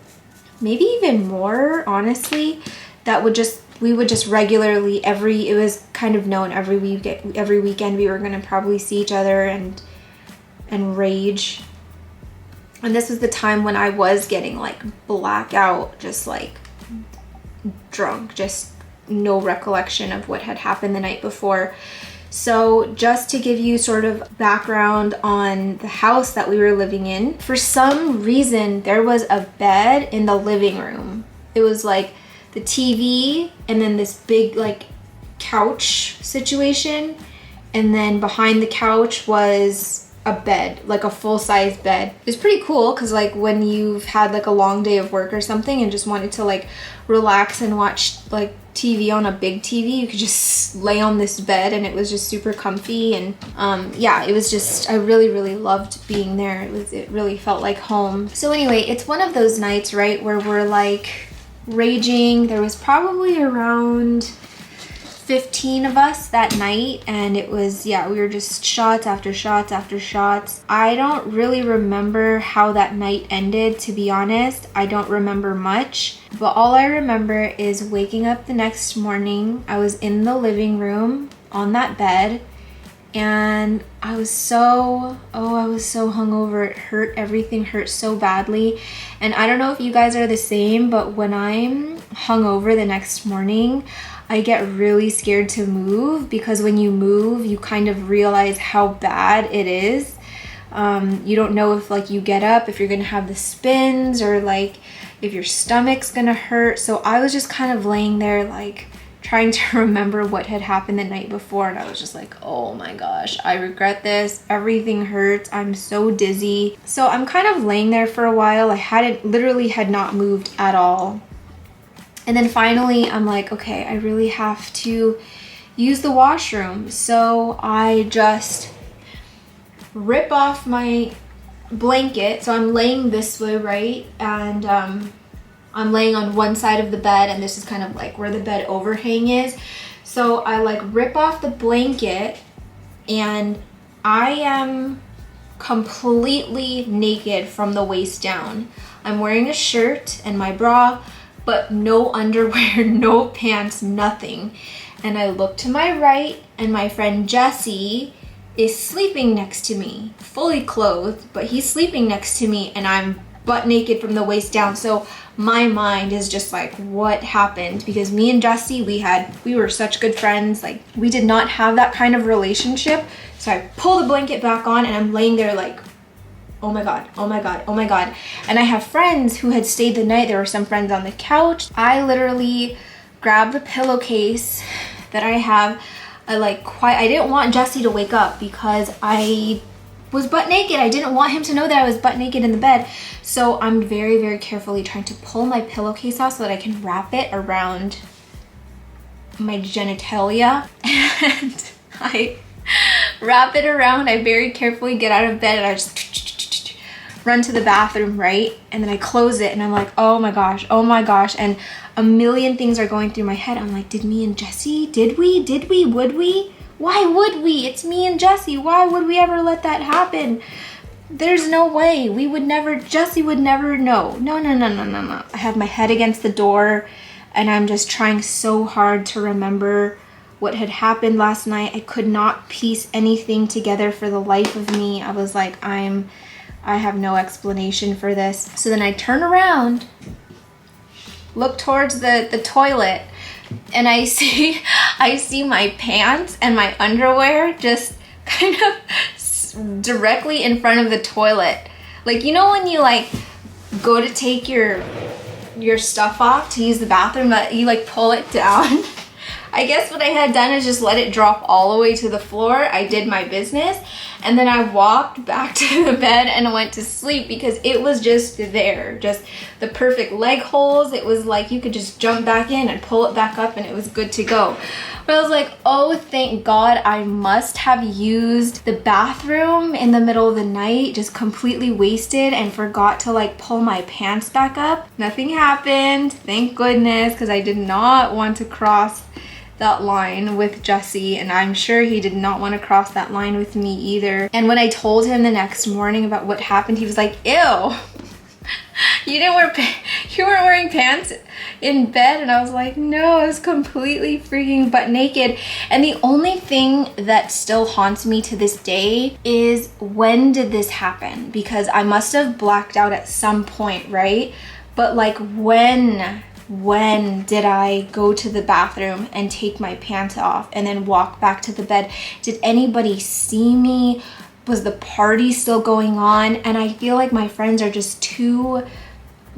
maybe even more, honestly, that we would just regularly, it was kind of known every weekend we were gonna probably see each other and rage. And this was the time when I was getting like blackout, just like drunk, just no recollection of what had happened the night before. So just to give you sort of background on the house that we were living in, for some reason there was a bed in the living room. It was like the TV and then this big like couch situation, and then behind the couch was a bed, like a full-size bed. It was pretty cool because like when you've had like a long day of work or something and just wanted to like relax and watch like TV on a big TV, you could just lay on this bed and it was just super comfy. And yeah, it was just, I really loved being there. It really felt like home. So anyway, it's one of those nights, right, where we're like raging. There was probably around 15 of us that night, and it was, yeah, we were just shots after shots after shots. I don't really remember how that night ended, to be honest. I don't remember much, but all I remember is waking up the next morning. I was in the living room on that bed, and I was so hungover. It hurt. Everything hurt so badly. And I don't know if you guys are the same, but when I'm hungover the next morning, I get really scared to move, because when you move, you kind of realize how bad it is. You don't know if like you get up, if you're gonna have the spins, or like if your stomach's gonna hurt. So I was just kind of laying there like trying to remember what had happened the night before, and I was just like, oh my gosh, I regret this. Everything hurts. I'm so dizzy. So I'm kind of laying there for a while. I literally had not moved at all. And then finally, I'm like, okay, I really have to use the washroom. So I just rip off my blanket. So I'm laying this way, right? And I'm laying on one side of the bed, and this is kind of like where the bed overhang is. So I like rip off the blanket, and I am completely naked from the waist down. I'm wearing a shirt and my bra, but no underwear, no pants, nothing. And I look to my right, and my friend Jesse is sleeping next to me, fully clothed, but he's sleeping next to me, and I'm butt naked from the waist down. So my mind is just like, what happened? Because me and Jesse, we were such good friends. Like, we did not have that kind of relationship. So I pull the blanket back on, and I'm laying there like, oh my God, oh my God, oh my God. And I have friends who had stayed the night. There were some friends on the couch. I literally grabbed the pillowcase that I have. I didn't want Jesse to wake up because I was butt naked. I didn't want him to know that I was butt naked in the bed. So I'm very carefully trying to pull my pillowcase off so that I can wrap it around my genitalia. And I wrap it around. I very carefully get out of bed, and I just run to the bathroom, right? And then I close it and I'm like, oh my gosh, oh my gosh. And a million things are going through my head. I'm like, did me and Jesse, would we? Why would we? It's me and Jesse. Why would we ever let that happen? There's no way. We would never, Jesse would never know. No. I have my head against the door and I'm just trying so hard to remember what had happened last night. I could not piece anything together for the life of me. I was like, I have no explanation for this. So then I turn around, look towards the toilet, and I see my pants and my underwear just kind of directly in front of the toilet. Like, you know when you like go to take your stuff off to use the bathroom, but you like pull it down? I guess what I had done is just let it drop all the way to the floor. I did my business and then I walked back to the bed and went to sleep because it was just there, just the perfect leg holes. It was like you could just jump back in and pull it back up and it was good to go. But I was like, oh, thank God, I must have used the bathroom in the middle of the night, just completely wasted and forgot to like pull my pants back up. Nothing happened, thank goodness, because I did not want to cross that line with Jesse, and I'm sure he did not want to cross that line with me either. And when I told him the next morning about what happened, he was like, ew, you weren't wearing pants in bed? And I was like, no, I was completely freaking butt naked. And the only thing that still haunts me to this day is, when did this happen? Because I must have blacked out at some point, right? But like, when did I go to the bathroom and take my pants off and then walk back to the bed? Did anybody see me? Was the party still going on? And I feel like my friends are just too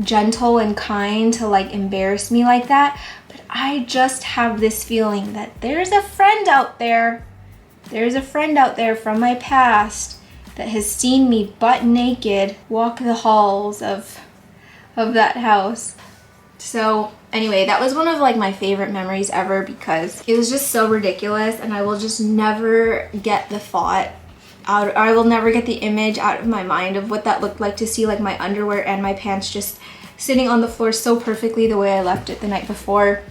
gentle and kind to like embarrass me like that. But I just have this feeling that there's a friend out there. There's a friend out there from my past that has seen me butt naked walk the halls of that house. So anyway, that was one of like my favorite memories ever because it was just so ridiculous, and I will just never get the thought out, I will never get the image out of my mind of what that looked like to see like my underwear and my pants just sitting on the floor so perfectly the way I left it the night before.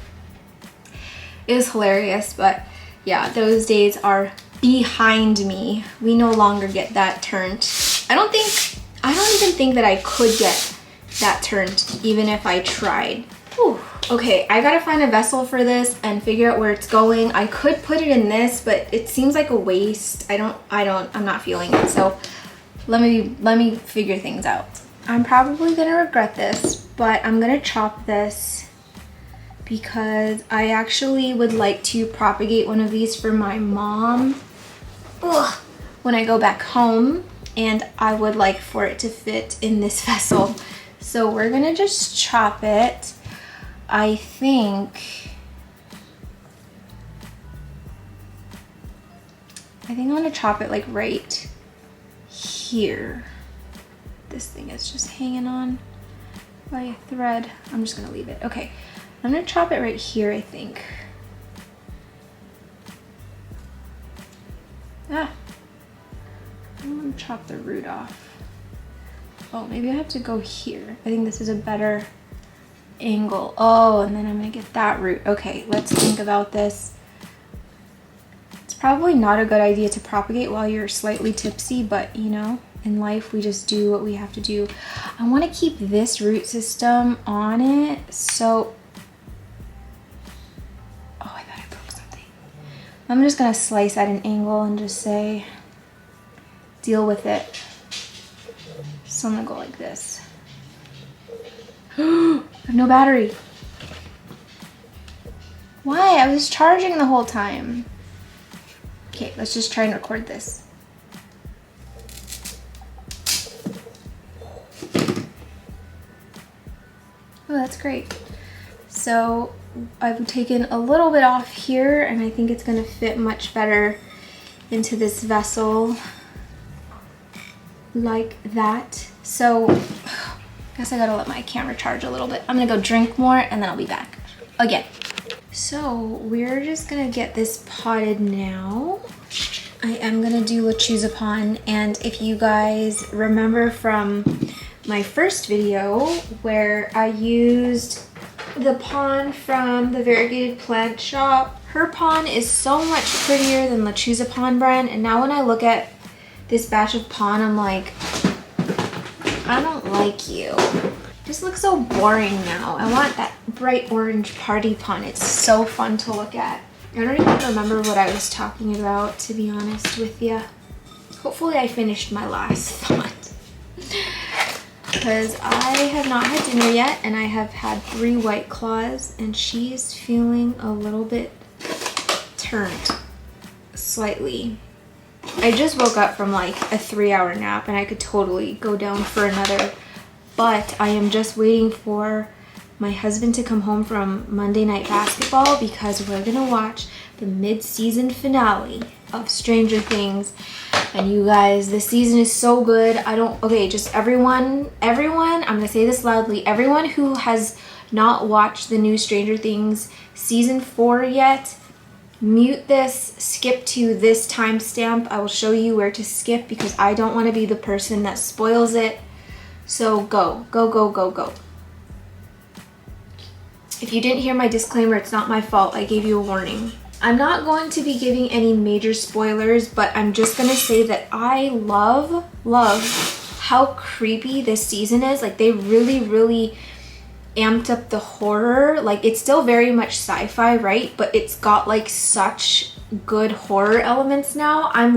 It was hilarious, but yeah, those days are behind me. We no longer get that turned. I don't even think that I could get that turned even if I tried. Whew. Okay, I gotta find a vessel for this and figure out where it's going. I could put it in this, but it seems like a waste. I'm not feeling it. So let me figure things out. I'm probably gonna regret this, but I'm gonna chop this because I actually would like to propagate one of these for my mom when I go back home, and I would like for it to fit in this vessel. So we're gonna just chop it. I think I'm gonna chop it like right here. This thing is just hanging on by a thread. I'm just gonna leave it. Okay, I'm gonna chop it right here, I think. I'm gonna chop the root off. Oh, maybe I have to go here. I think this is a better angle. Oh, and then I'm gonna get that root. Okay, let's think about this. It's probably not a good idea to propagate while you're slightly tipsy, but you know, in life we just do what we have to do. I want to keep this root system on it, so oh, I thought I broke something. I'm just gonna slice at an angle and just say deal with it. So I'm gonna go like this. I have no battery. Why? I was charging the whole time. Okay, let's just try and record this. Oh, that's great. So I've taken a little bit off here, and I think it's gonna fit much better into this vessel like that. So I guess I gotta let my camera charge a little bit. I'm gonna go drink more and then I'll be back again. So we're just gonna get this potted now. I am gonna do lechuzapon, and if you guys remember from my first video where I used the pon from the variegated plant shop, her pon is so much prettier than lechuzapon brand, and now when I look at this batch of pon, I'm like, I don't like you. This looks so boring now. I want that bright orange party pon. It's so fun to look at. I don't even remember what I was talking about, to be honest with you. Hopefully I finished my last thought. Because I have not had dinner yet, and I have had 3 White Claws, and she's feeling a little bit turned, slightly. I just woke up from like a 3-hour nap, and I could totally go down for another, but I am just waiting for my husband to come home from Monday Night Basketball because we're gonna watch the mid-season finale of Stranger Things. And you guys, this season is so good. Okay, just everyone, I'm gonna say this loudly, everyone who has not watched the new Stranger Things season 4 yet, mute this, skip to this timestamp. I will show you where to skip because I don't want to be the person that spoils it. So go. If you didn't hear my disclaimer, it's not my fault. I gave you a warning. I'm not going to be giving any major spoilers, but I'm just gonna say that I love how creepy this season is. Like, they really amped up the horror. Like, it's still very much sci-fi, right? But it's got like such good horror elements now. I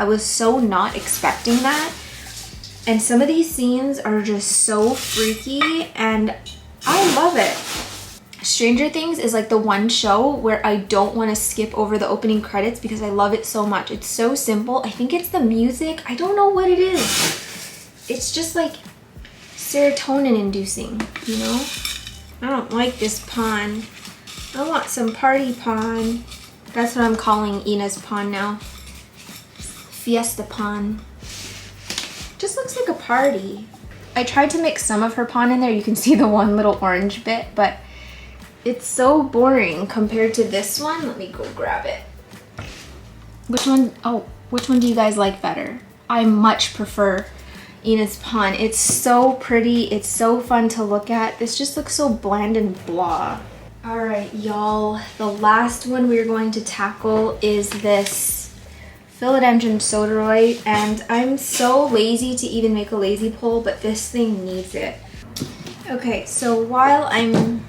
was so not expecting that. And some of these scenes are just so freaky, and I love it. Stranger Things is like the one show where I don't want to skip over the opening credits because I love it so much. It's so simple. I think it's the music. I don't know what it is. It's just like serotonin inducing, you know? I don't like this pon. I want some party pon. That's what I'm calling Ina's pon now. Fiesta pon. Just looks like a party. I tried to mix some of her pon in there. You can see the one little orange bit, but it's so boring compared to this one. Let me go grab it. Which one do you guys like better? I much prefer Ina's pon. It's so pretty. It's so fun to look at. This just looks so bland and blah. All right, y'all. The last one we're going to tackle is this philodendron soderoid, and I'm so lazy to even make a lazy pull, but this thing needs it. Okay, so while I'm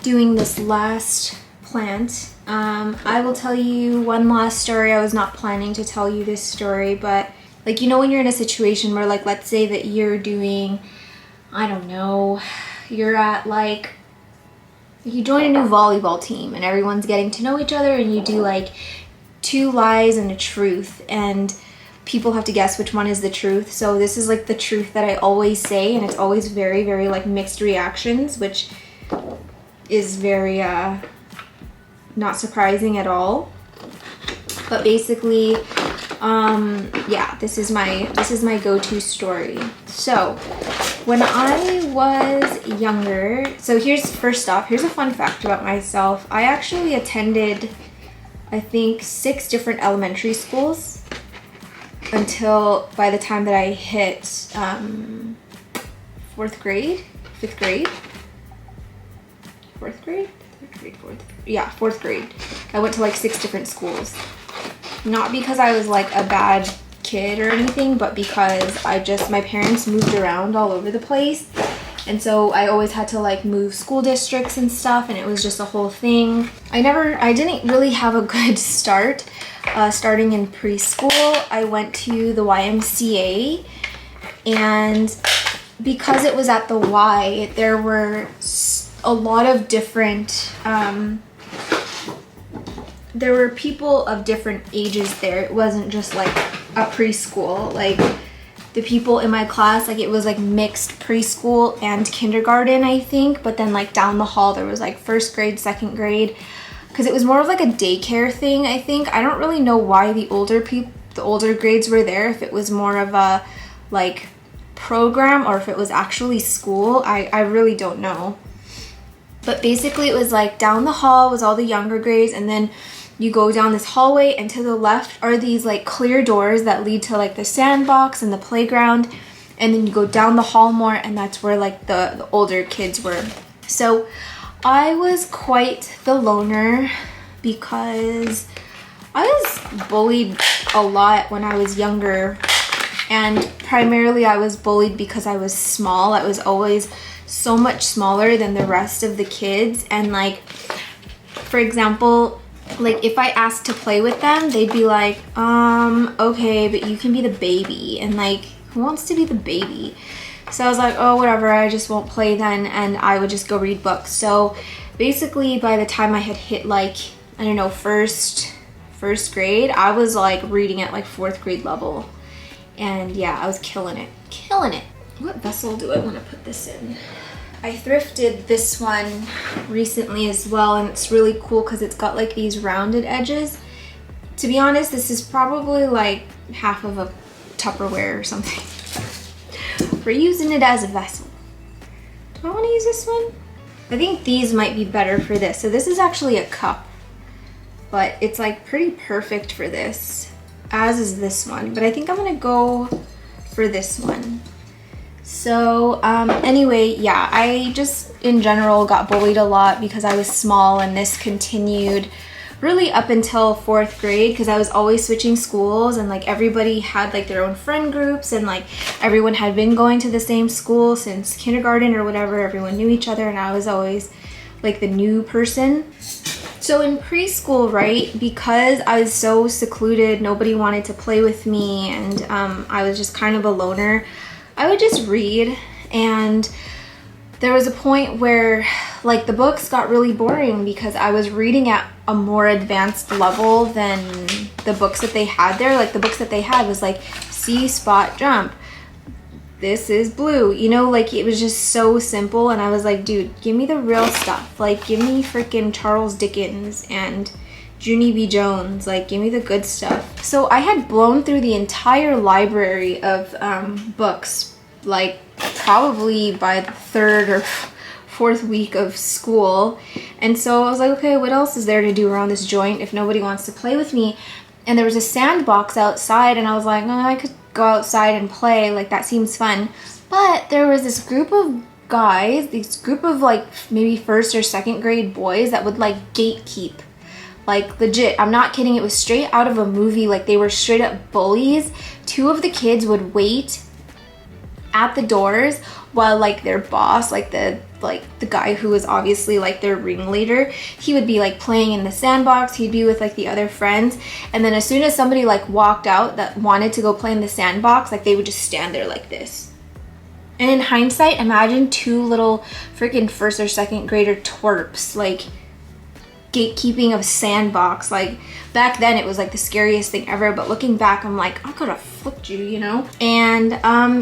doing this last plant, I will tell you one last story. I was not planning to tell you this story, but like, you know, when you're in a situation where, like, let's say that you're doing, I don't know, you're at like, you join a new volleyball team and everyone's getting to know each other, and you do like 2 lies and a truth, and people have to guess which one is the truth. So this is like the truth that I always say, and it's always very like mixed reactions, which is very not surprising at all. But basically, yeah, this is my go-to story. So when I was younger, so first off, here's a fun fact about myself. I actually attended, I think, 6 different elementary schools until by the time that I hit 4th grade. I went to like 6 different schools. Not because I was like a bad kid or anything, but because my parents moved around all over the place. And so I always had to like move school districts and stuff, and it was just a whole thing. I didn't really have a good start. Starting in preschool, I went to the YMCA, and because it was at the Y, there were a lot of different, there were people of different ages there. It wasn't just like a preschool. Like, the people in my class, like, it was like mixed preschool and kindergarten, I think. But then like down the hall, there was like 1st grade, 2nd grade, because it was more of like a daycare thing, I think. I don't really know why the older grades were there, if it was more of a like program or if it was actually school. I really don't know. But basically it was like down the hall was all the younger grades, and then you go down this hallway, and to the left are these like clear doors that lead to like the sandbox and the playground. And then you go down the hall more, and that's where like the older kids were. So I was quite the loner because I was bullied a lot when I was younger. And primarily I was bullied because I was small. I was always so much smaller than the rest of the kids. And like, for example, like if I asked to play with them, they'd be like, okay, but you can be the baby. And like, who wants to be the baby? So I was like, oh, whatever, I just won't play then. And I would just go read books. So basically by the time I had hit like, I don't know, first grade, I was like reading at like 4th grade level. And yeah, I was killing it. What vessel do I want to put this in? I thrifted this one recently as well, and it's really cool because it's got like these rounded edges. To be honest, this is probably like half of a Tupperware or something. We're using it as a vessel. Do I want to use this one? I think these might be better for this. So this is actually a cup, but it's like pretty perfect for this, as is this one. But I think I'm gonna go for this one. So anyway, yeah, I just in general got bullied a lot because I was small, and this continued really up until 4th grade because I was always switching schools, and like everybody had like their own friend groups, and like everyone had been going to the same school since kindergarten or whatever. Everyone knew each other, and I was always like the new person. So in preschool, right, because I was so secluded, nobody wanted to play with me, and I was just kind of a loner, I would just read. And there was a point where like the books got really boring because I was reading at a more advanced level than the books that they had there. Like the books that they had was like see, spot, jump. This is blue, you know, like it was just so simple. And I was like, dude, give me the real stuff. Like give me freaking Charles Dickens and Junie B. Jones, like give me the good stuff. So I had blown through the entire library of books, like probably by the 3rd or 4th week of school. And so I was like, okay, what else is there to do around this joint if nobody wants to play with me? And there was a sandbox outside, and I was like, oh, I could go outside and play, like that seems fun. But there was this group of guys, this group of like maybe 1st or 2nd grade boys that would like gatekeep. Like legit, I'm not kidding, it was straight out of a movie. Like they were straight up bullies. 2 of the kids would wait at the doors while like their boss, like the guy who was obviously like their ringleader, he would be like playing in the sandbox. He'd be with like the other friends, and then as soon as somebody like walked out that wanted to go play in the sandbox, like they would just stand there like this. And in hindsight, imagine 2 little freaking 1st or 2nd grader twerps like gatekeeping of sandbox. Like back then it was like the scariest thing ever, but looking back I'm like, I could have flipped you, you know? And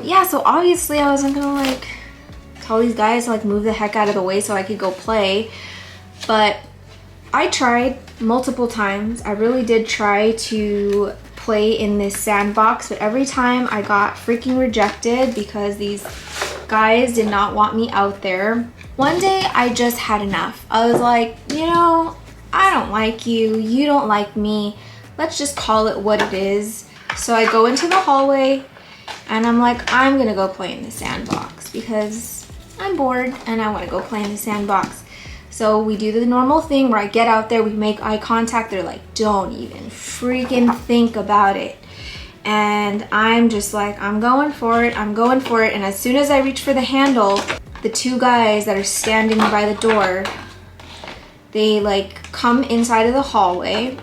yeah, so obviously I wasn't gonna like tell these guys to like move the heck out of the way so I could go play. But I tried multiple times. I really did try to play in this sandbox, but every time I got freaking rejected because these guys did not want me out there. One day I just had enough. I was like, you know, I don't like you, you don't like me, let's just call it what it is. So I go into the hallway and I'm like, I'm gonna go play in the sandbox because I'm bored and I want to go play in the sandbox. So we do the normal thing where I get out there, we make eye contact. They're like, don't even freaking think about it. And I'm just like, I'm going for it. And as soon as I reach for the handle, the 2 guys that are standing by the door, they like come inside of the hallway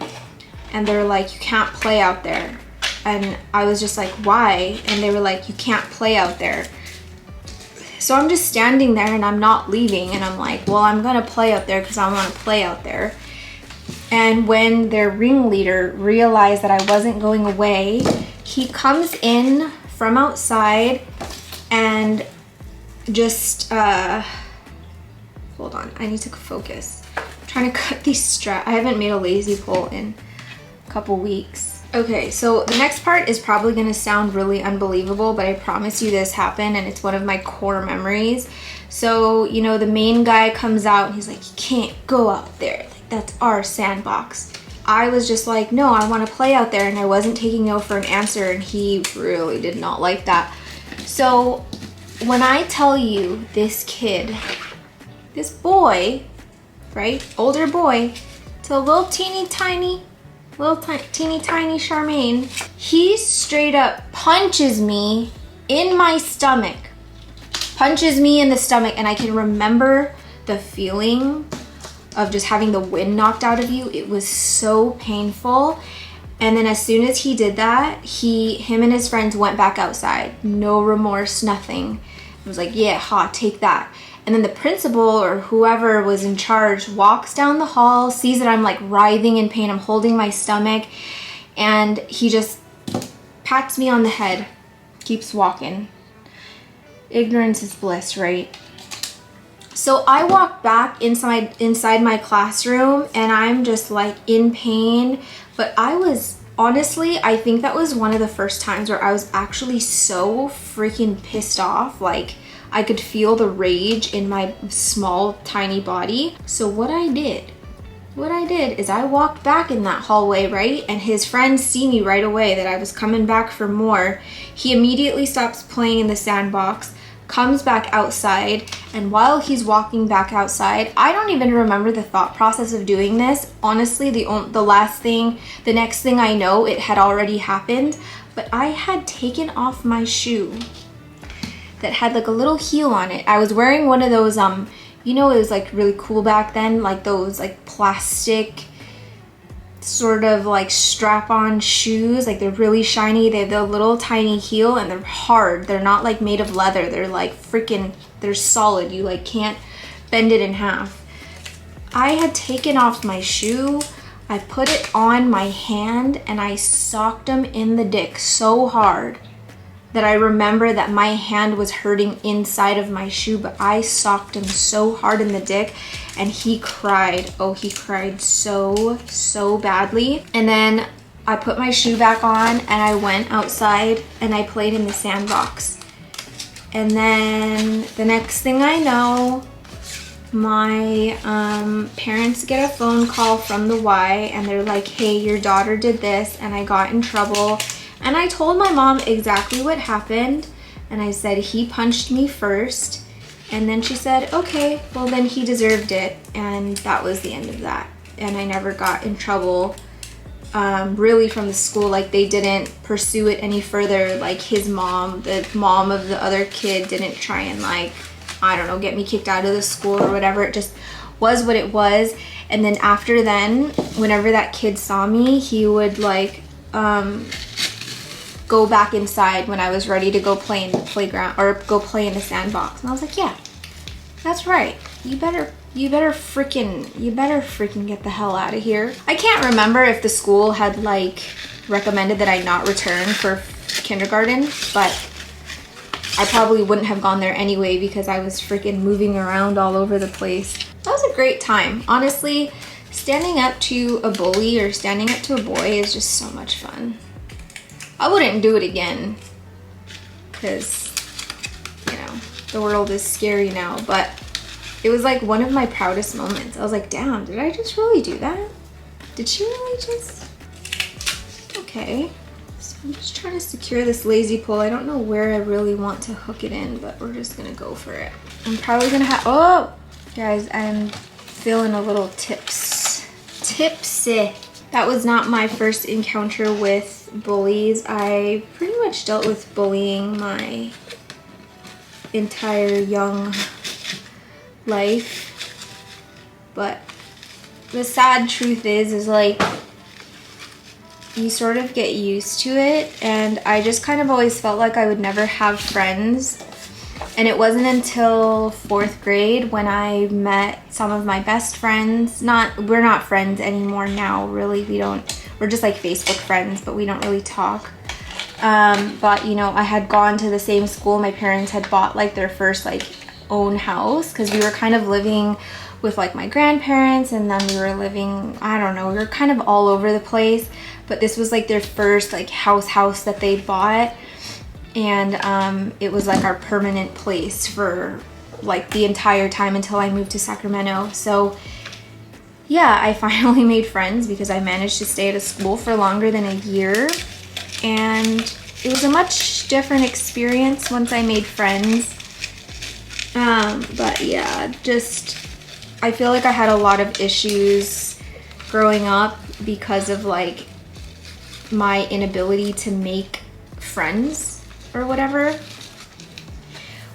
and they're like, you can't play out there. And I was just like, why? And they were like, you can't play out there. So I'm just standing there and I'm not leaving, and I'm like, well, I'm gonna play out there because I want to play out there. And when their ringleader realized that I wasn't going away, he comes in from outside and just hold on, I need to focus. I'm trying to cut these straps. I haven't made a lazy pull in a couple weeks. Okay, so the next part is probably gonna sound really unbelievable, but I promise you this happened, and it's one of my core memories. So, you know, the main guy comes out and he's like, you can't go out there. Like, that's our sandbox. I was just like, no, I want to play out there, and I wasn't taking no for an answer, and he really did not like that. So when I tell you this kid, this boy, right, older boy, to a little teeny tiny Charmaine, he straight up punches me in my stomach. Punches me in the stomach, and I can remember the feeling of just having the wind knocked out of you. It was so painful. And then as soon as he did that, him and his friends went back outside. No remorse, nothing. It was like, yeah, ha, take that. And then the principal or whoever was in charge walks down the hall, sees that I'm like writhing in pain, I'm holding my stomach, and he just pats me on the head, keeps walking. Ignorance is bliss, right? So I walk back inside my classroom, and I'm just like in pain. But honestly, I think that was one of the first times where I was actually so freaking pissed off. Like, I could feel the rage in my small, tiny body. So what I did is I walked back in that hallway, right? And his friends see me right away that I was coming back for more. He immediately stops playing in the sandbox, comes back outside, and while he's walking back outside, I don't even remember the thought process of doing this. Honestly, the next thing I know, it had already happened, but I had taken off my shoe that had like a little heel on it. I was wearing one of those, you know, it was like really cool back then, like those like plastic sort of like strap-on shoes. Like, they're really shiny, they have the little tiny heel, and they're hard. They're not like made of leather, they're like freaking, they're solid. You like can't bend it in half. I had taken off my shoe, I put it on my hand, and I socked him in the dick so hard that I remember that my hand was hurting inside of my shoe, but I socked him so hard in the dick, and he cried. Oh, he cried so badly. And then I put my shoe back on, and I went outside, and I played in the sandbox. And then the next thing I know, my parents get a phone call from the Y, and they're like, hey, your daughter did this, and I got in trouble. And I told my mom exactly what happened, and I said he punched me first, and then she said, okay, well then he deserved it, and that was the end of that. And I never got in trouble really from the school. Like, they didn't pursue it any further. Like, his mom, the mom of the other kid, didn't try and, like, I don't know, get me kicked out of the school or whatever. It just was what it was. And then after then, whenever that kid saw me, he would like go back inside when I was ready to go play in the playground or go play in the sandbox. And I was like, yeah, that's right. You better freaking get the hell out of here. I can't remember if the school had like recommended that I not return for kindergarten, but I probably wouldn't have gone there anyway because I was freaking moving around all over the place. That was a great time. Honestly, standing up to a bully or standing up to a boy is just so much fun. I wouldn't do it again because, you know, the world is scary now, but it was like one of my proudest moments. I was like, damn, did I just really do that? Did she really just? Okay. So I'm just trying to secure this lazy pull. I don't know where I really want to hook it in, but we're just gonna go for it. I'm probably gonna oh! Guys, I'm feeling a little tipsy. That was not my first encounter with bullies. I pretty much dealt with bullying my entire young life. But the sad truth is like, you sort of get used to it, and I just kind of always felt like I would never have friends. And it wasn't until 4th grade when I met some of my best friends. We're not friends anymore now, really. We're just like Facebook friends, but we don't really talk. But you know, I had gone to the same school. My parents had bought like their first like own house because we were kind of living with like my grandparents, and then we were living, I don't know, we were kind of all over the place. But this was like their first like house that they bought. And it was like our permanent place for like the entire time until I moved to Sacramento. So yeah, I finally made friends because I managed to stay at a school for longer than a year. And it was a much different experience once I made friends. But yeah, just, I feel like I had a lot of issues growing up because of like my inability to make friends or whatever.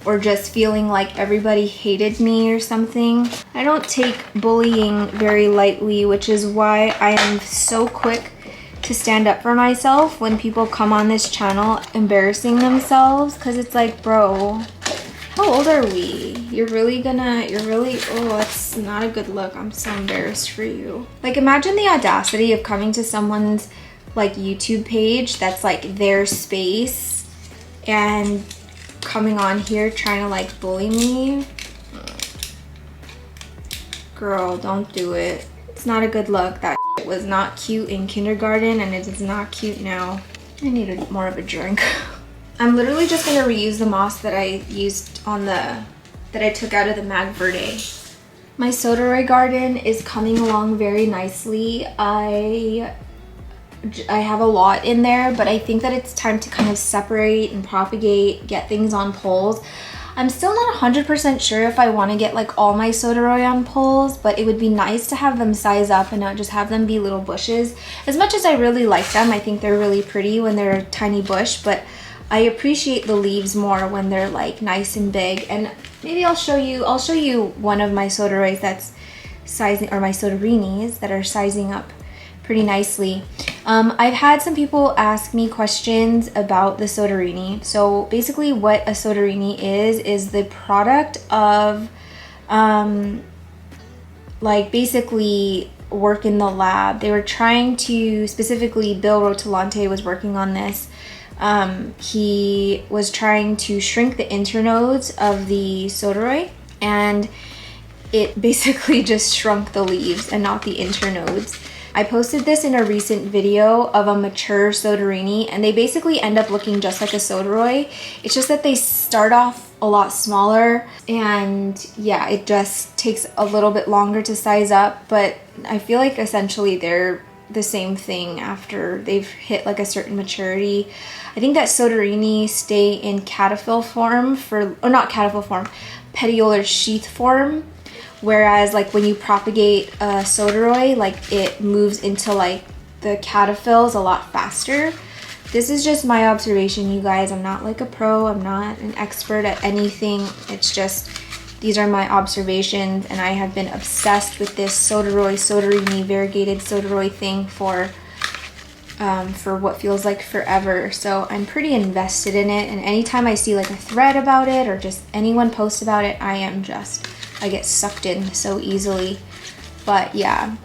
Or just feeling like everybody hated me or something. I don't take bullying very lightly, which is why I am so quick to stand up for myself when people come on this channel embarrassing themselves, because it's like, bro, how old are we? You're really, oh, that's not a good look. I'm so embarrassed for you. Like, imagine the audacity of coming to someone's like YouTube page that's like their space and coming on here trying to like bully me. Girl, don't do it. It's not a good look. That was not cute in kindergarten and it is not cute now. I need more of a drink. I'm literally just gonna reuse the moss that I used on that I took out of the Mag Verde. My soda garden is coming along very nicely. I have a lot in there, but I think that it's time to kind of separate and propagate, get things on poles. I'm still not 100% sure if I want to get like all my soderoy on poles, but it would be nice to have them size up and not just have them be little bushes. As much as I really like them, I think they're really pretty when they're a tiny bush, but I appreciate the leaves more when they're like nice and big. And maybe I'll show you one of my soderoys that's sizing, or my soderinis that are sizing up pretty nicely. I've had some people ask me questions about the soderini. So basically what a soderini is the product of like basically work in the lab. They were trying to, specifically Bill Rotolante was working on this. He was trying to shrink the internodes of the soderoy, and it basically just shrunk the leaves and not the internodes. I posted this in a recent video of a mature soderini, and they basically end up looking just like a soderoy. It's just that they start off a lot smaller, and yeah, it just takes a little bit longer to size up, but I feel like essentially they're the same thing after they've hit like a certain maturity. I think that soderini stay in cataphyll form petiolar sheath form. Whereas like when you propagate a soderoy, like it moves into like the cataphylls a lot faster. This is just my observation, you guys. I'm not like a pro, I'm not an expert at anything. It's just, these are my observations, and I have been obsessed with this soderini, variegated soderoy thing for what feels like forever. So I'm pretty invested in it, and anytime I see like a thread about it or just anyone post about it, I get sucked in so easily. But yeah,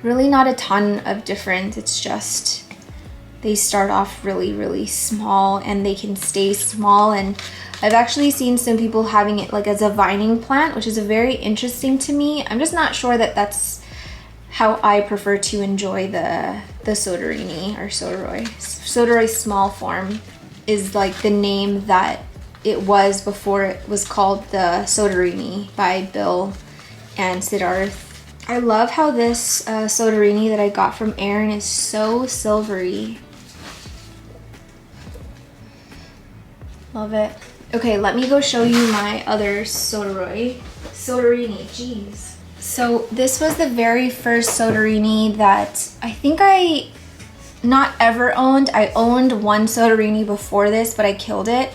really not a ton of difference. It's just they start off really, really small and they can stay small. And I've actually seen some people having it like as a vining plant, which is very interesting to me. I'm just not sure that that's how I prefer to enjoy the soderini or soderoy. Soderoy small form is like the name that it was before it was called the soderini by Bill and Siddharth. I love how this soderini that I got from Aaron is so silvery. Love it. Okay, let me go show you my other soderini, jeez. So this was the very first soderini that I think I not ever owned. I owned one soderini before this, but I killed it.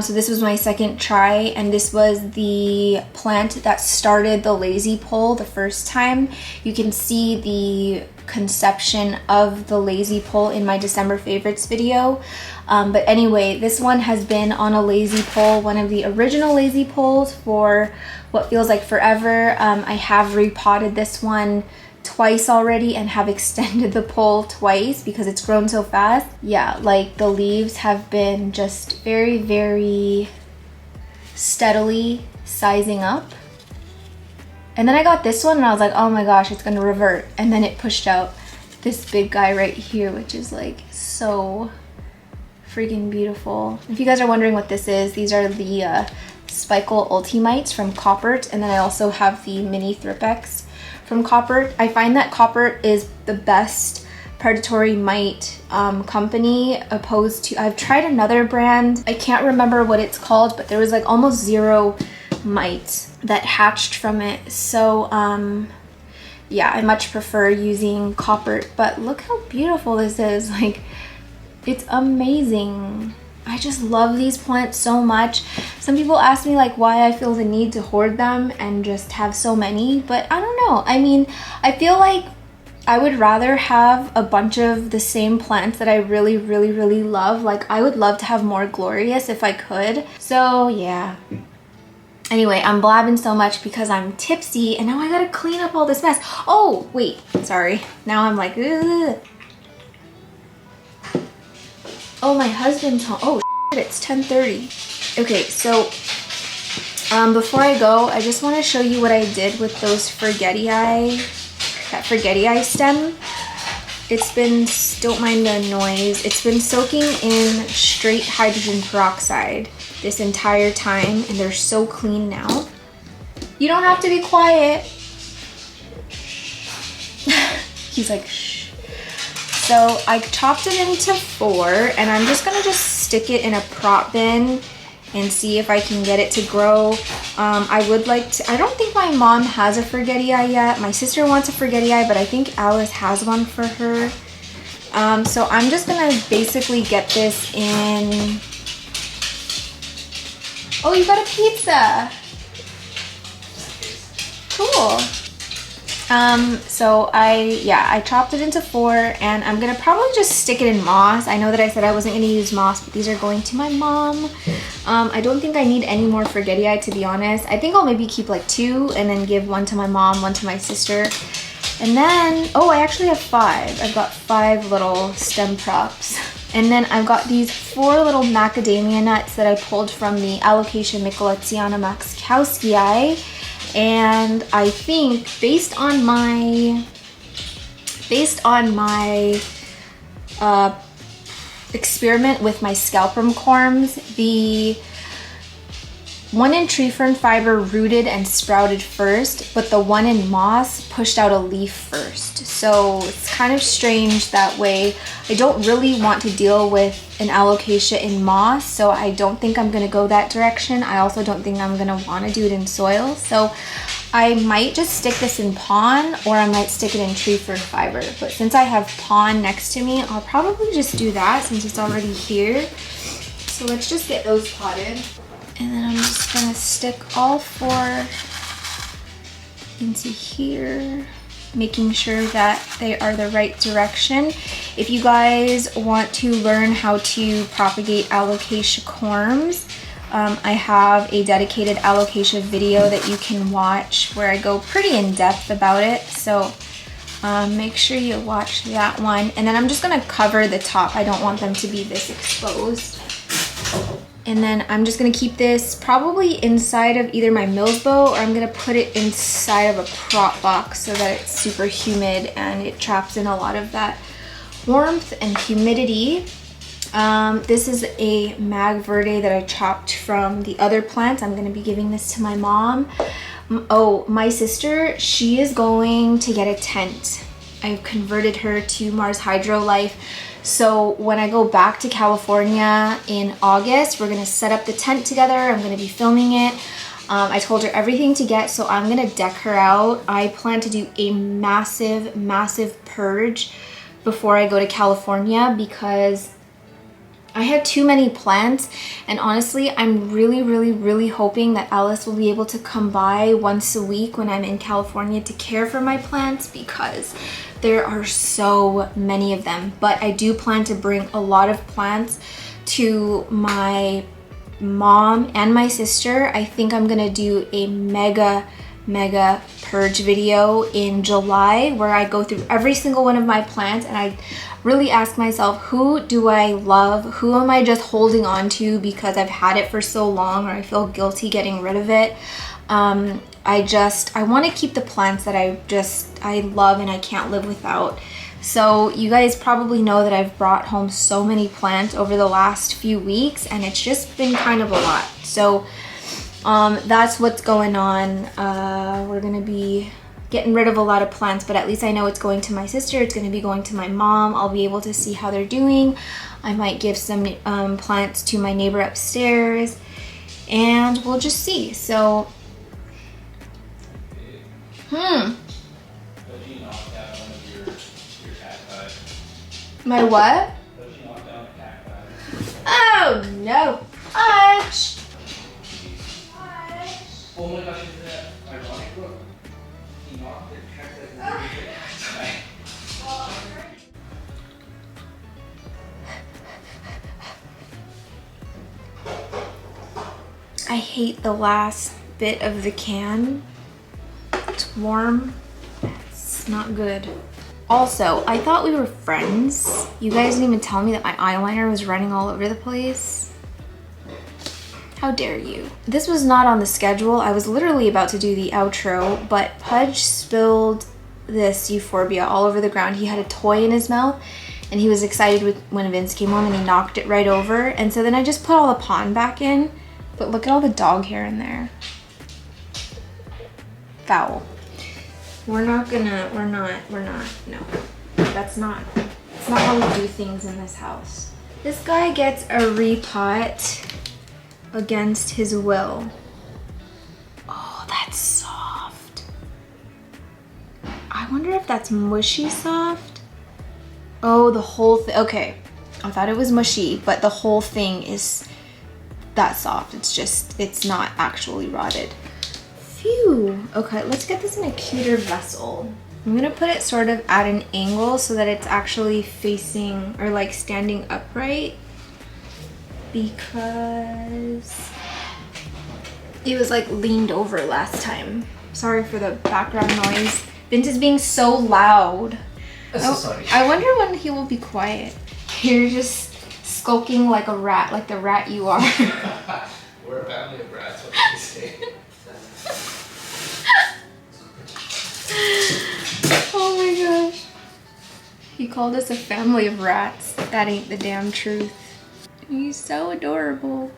So this was my second try, and this was the plant that started the lazy pole the first time. You can see the conception of the lazy pole in my December favorites video. But anyway, this one has been on a lazy pole, one of the original lazy poles, for what feels like forever. I have repotted this one twice already and have extended the pole twice because it's grown so fast. Yeah, like the leaves have been just very, very steadily sizing up. And then I got this one and I was like, oh my gosh, it's gonna revert. And then it pushed out this big guy right here, which is like so freaking beautiful. If you guys are wondering what this is, these are the Spikel Ultimites from Coppert, and then I also have the mini Thripex from Copper. I find that Copper is the best predatory mite company opposed to, I've tried another brand, I can't remember what it's called, but there was like almost 0 mites that hatched from it. So yeah, I much prefer using Copper. But look how beautiful this is. Like, it's amazing. I just love these plants so much. Some people ask me like why I feel the need to hoard them and just have so many, but I don't know. I mean, I feel like I would rather have a bunch of the same plants that I really, really, really love. Like, I would love to have more glorious if I could. So yeah. Anyway, I'm blabbing so much because I'm tipsy and now I gotta clean up all this mess. Oh, wait, sorry. Now I'm like, ugh. Oh, my husband's home. Oh, shit, it's 10:30. Okay, so before I go, I just want to show you what I did with those that forgetti stem. It's been, don't mind the noise, it's been soaking in straight hydrogen peroxide this entire time, and they're so clean now. You don't have to be quiet. He's like, shh. So I chopped it into 4, and I'm just gonna stick it in a prop bin and see if I can get it to grow. I would like to, I don't think my mom has a forgetti yet. My sister wants a forgetti, but I think Alice has one for her. So I'm just gonna basically get this in. Oh, you got a pizza. Cool. So I chopped it into 4, and I'm gonna probably just stick it in moss. I know that I said I wasn't gonna use moss, but these are going to my mom. I don't think I need any more forgetti, to be honest. I think I'll maybe keep like 2 and then give 1 to my mom, 1 to my sister. And then, oh, I actually have 5. I've got 5 little stem props. And then I've got these 4 little macadamia nuts that I pulled from the Alocasia Michellettiana Maxkowskii. And I think based on my experiment with my scalprum corms, the one in tree fern fiber rooted and sprouted first, but the one in moss pushed out a leaf first. So it's kind of strange that way. I don't really want to deal with an alocasia in moss, so I don't think I'm gonna go that direction. I also don't think I'm gonna wanna do it in soil. So I might just stick this in pon, or I might stick it in tree fern fiber. But since I have pon next to me, I'll probably just do that since it's already here. So let's just get those potted. And then I'm just gonna stick all 4 into here, making sure that they are the right direction. If you guys want to learn how to propagate alocasia corms, I have a dedicated alocasia video that you can watch where I go pretty in depth about it. So make sure you watch that one. And then I'm just gonna cover the top. I don't want them to be this exposed. And then I'm just gonna keep this probably inside of either my Milsbo, or I'm gonna put it inside of a prop box so that it's super humid and it traps in a lot of that warmth and humidity. This is a Mag Verde that I chopped from the other plants. I'm gonna be giving this to my mom. Oh, my sister, she is going to get a tent. I've converted her to Mars Hydro Life. So when I go back to California in August, we're gonna set up the tent together. I'm gonna be filming it. I told her everything to get, so I'm gonna deck her out. I plan to do a massive, massive purge before I go to California because I had too many plants, and honestly, I'm really, really, really hoping that Alice will be able to come by once a week when I'm in California to care for my plants because there are so many of them. But I do plan to bring a lot of plants to my mom and my sister. I think I'm gonna do a mega purge video in July where I go through every single one of my plants and I really ask myself, who do I love? Who am I just holding on to because I've had it for so long, or I feel guilty getting rid of it? I want to keep the plants that I love and I can't live without. So you guys probably know that I've brought home so many plants over the last few weeks, and it's just been kind of a lot. So that's what's going on. We're gonna be getting rid of a lot of plants, but at least I know it's going to my sister, it's going to be going to my mom. I'll be able to see how they're doing. I might give some plants to my neighbor upstairs, and we'll just see. So, My what? Oh no! Fudge! Oh my gosh, isn't that ironic? Look, he knocked the cactus and everything. I hate the last bit of the can. It's warm. It's not good. Also, I thought we were friends. You guys didn't even tell me that my eyeliner was running all over the place. How dare you? This was not on the schedule. I was literally about to do the outro, but Pudge spilled this euphorbia all over the ground. He had a toy in his mouth and he was excited when Vince came home and he knocked it right over. And so then I just put all the pond back in, but look at all the dog hair in there. Foul. No. That's not how we do things in this house. This guy gets a repot against his will. Oh, that's soft. I wonder if that's mushy soft. Oh, the whole thing. Okay, I thought it was mushy, but the whole thing is that soft. It's not actually rotted. Phew. Okay, let's get this in a cuter vessel. I'm gonna put it sort of at an angle so that it's actually facing or like standing upright, because it was like leaned over last time. Sorry for the background noise. Vince is being so loud. I'm so sorry. I wonder when he will be quiet. You're just skulking like a rat, like the rat you are. We're a family of rats, what can you say? Oh my gosh. He called us a family of rats. That ain't the damn truth. He's so adorable.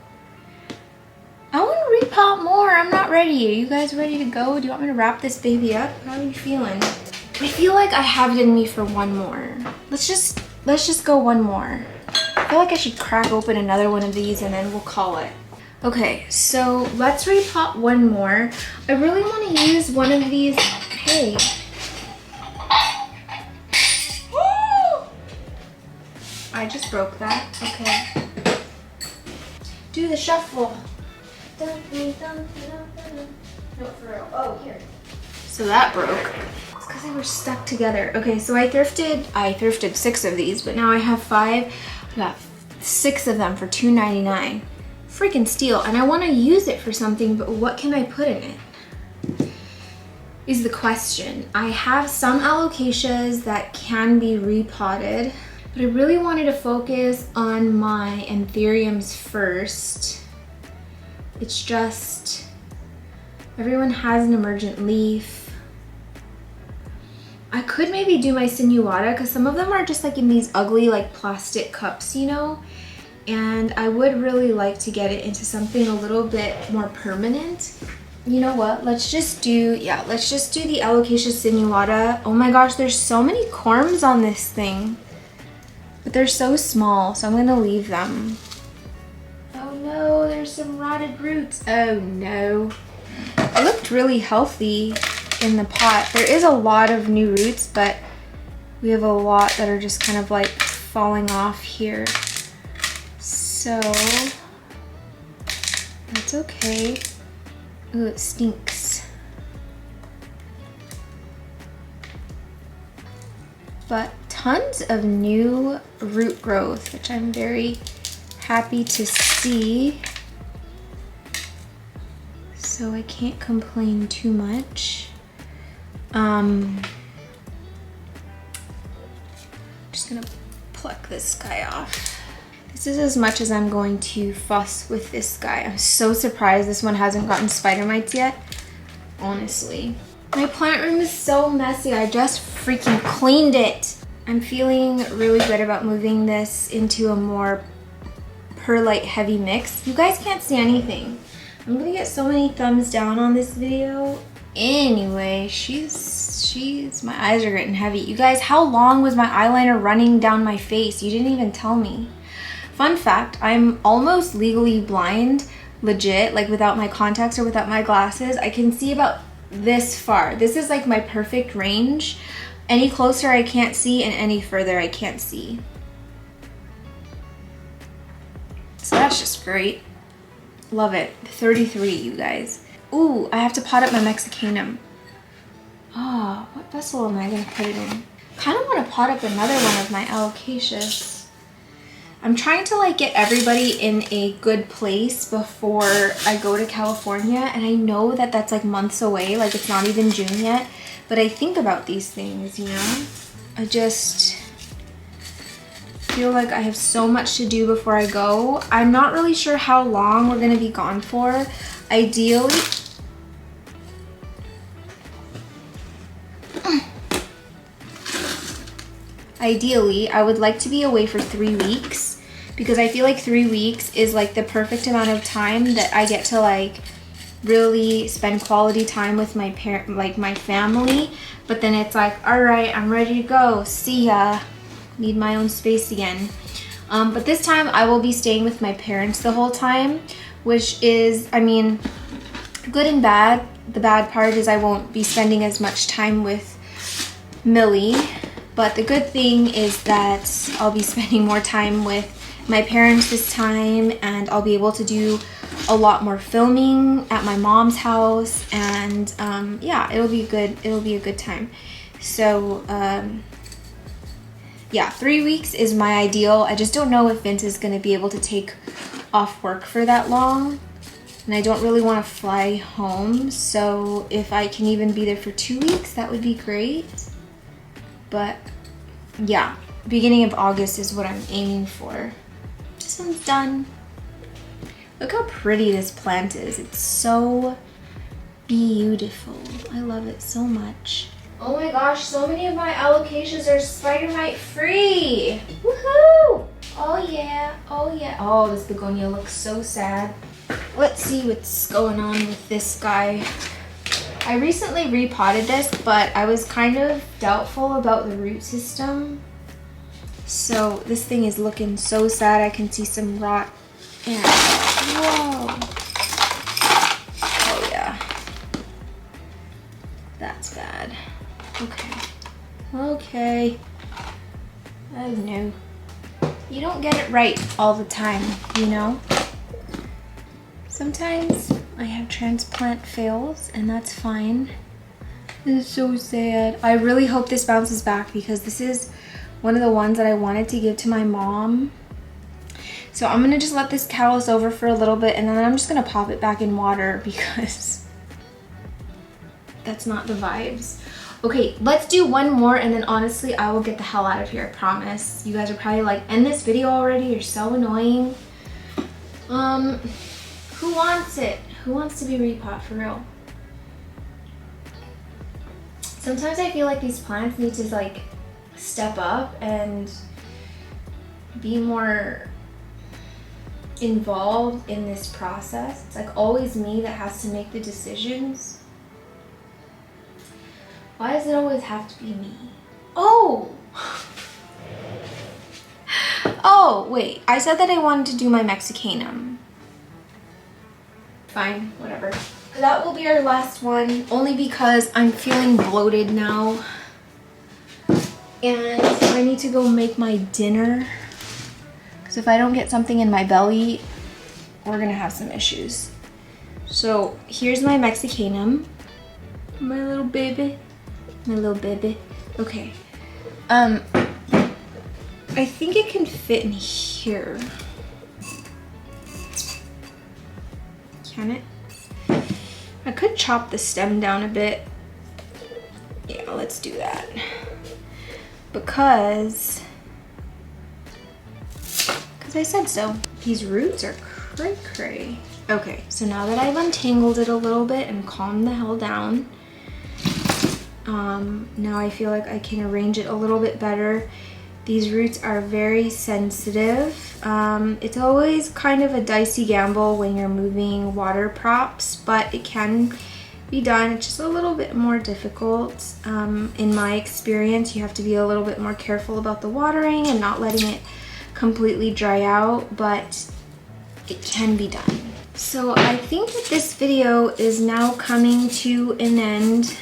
I want to repot more. I'm not ready. Are you guys ready to go? Do you want me to wrap this baby up? How are you feeling? I feel like I have it in me for one more. Let's just go one more. I feel like I should crack open another one of these and then we'll call it. Okay, so let's repot one more. I really want to use one of these. Hey. I just broke that. Okay. Do the shuffle. No, for real. Oh, here. So that broke. It's because they were stuck together. Okay, so I thrifted 6 of these, but now I have 5. I got 6 of them for $2.99. Freaking steal. And I want to use it for something, but what can I put in it? Is the question. I have some alocasias that can be repotted, but I really wanted to focus on my anthuriums first. It's just, everyone has an emergent leaf. I could maybe do my sinuata because some of them are just like in these ugly like plastic cups, you know? And I would really like to get it into something a little bit more permanent. You know what? Let's just do the alocasia sinuata. Oh my gosh, there's so many corms on this thing. But they're so small, so I'm gonna leave them. Oh no, there's some rotted roots. Oh no. It looked really healthy in the pot. There is a lot of new roots, but we have a lot that are just kind of like falling off here. So, that's okay. Ooh, it stinks. But tons of new root growth, which I'm very happy to see. So I can't complain too much. Just gonna pluck this guy off. This is as much as I'm going to fuss with this guy. I'm so surprised this one hasn't gotten spider mites yet, honestly. My plant room is so messy. I just freaking cleaned it. I'm feeling really good about moving this into a more perlite heavy mix. You guys can't see anything. I'm gonna get so many thumbs down on this video. Anyway, my eyes are getting heavy. You guys, how long was my eyeliner running down my face? You didn't even tell me. Fun fact, I'm almost legally blind, legit, like without my contacts or without my glasses. I can see about this far. This is like my perfect range. Any closer I can't see, and any further I can't see. So that's just great. Love it. 33, you guys. Ooh, I have to pot up my Mexicanum. Oh, what vessel am I gonna put it in? Kind of want to pot up another one of my alocasias. I'm trying to like get everybody in a good place before I go to California, and I know that that's like months away, like it's not even June yet, but I think about these things, you know? I just feel like I have so much to do before I go. I'm not really sure how long we're gonna be gone for. Ideally, I would like to be away for 3 weeks, because I feel like 3 weeks is like the perfect amount of time that I get to like really spend quality time with my my family. But then it's like, all right, I'm ready to go. See ya. Need my own space again. But this time I will be staying with my parents the whole time, which is, I mean, good and bad. The bad part is I won't be spending as much time with Millie, but the good thing is that I'll be spending more time with my parents this time, and I'll be able to do a lot more filming at my mom's house, and yeah, it'll be good. It'll be a good time. So yeah, 3 weeks is my ideal. I just don't know if Vince is going to be able to take off work for that long, and I don't really want to fly home, so if I can even be there for 2 weeks, that would be great. But yeah, beginning of August is what I'm aiming for. This one's done. Look how pretty this plant is. It's so beautiful. I love it so much. Oh my gosh, so many of my alocasias are spider mite free. Woohoo! Oh yeah, oh yeah. Oh, this begonia looks so sad. Let's see what's going on with this guy. I recently repotted this, but I was kind of doubtful about the root system. So this thing is looking so sad. I can see some rot. And whoa. Oh yeah. That's bad. Okay. Okay. Oh no. You don't get it right all the time, you know? Sometimes I have transplant fails, and that's fine. This is so sad. I really hope this bounces back, because this is one of the ones that I wanted to give to my mom. So I'm gonna just let this callus over for a little bit, and then I'm just gonna pop it back in water, because that's not the vibes. Okay, let's do one more, and then honestly, I will get the hell out of here, I promise. You guys are probably like, end this video already, you're so annoying. Who wants it? Who wants to be repot for real? Sometimes I feel like these plants need to like step up and be more involved in this process. It's like always me that has to make the decisions. Why does it always have to be me? Oh! Oh, wait. I said that I wanted to do my Mexicanum. Fine, whatever. That will be our last one, only because I'm feeling bloated now. And I need to go make my dinner. Because if I don't get something in my belly, we're gonna have some issues. So here's my Mexicanum. My little baby. My little baby. Okay. I think it can fit in here. Can it? I could chop the stem down a bit. Yeah, let's do that. Because I said so. These roots are cray cray. Okay, so now that I've untangled it a little bit and calmed the hell down, now I feel like I can arrange it a little bit better. These roots are very sensitive. It's always kind of a dicey gamble when you're moving water props, but it can be done. It's just a little bit more difficult. In my experience, you have to be a little bit more careful about the watering and not letting it completely dry out, but it can be done. So I think that this video is now coming to an end.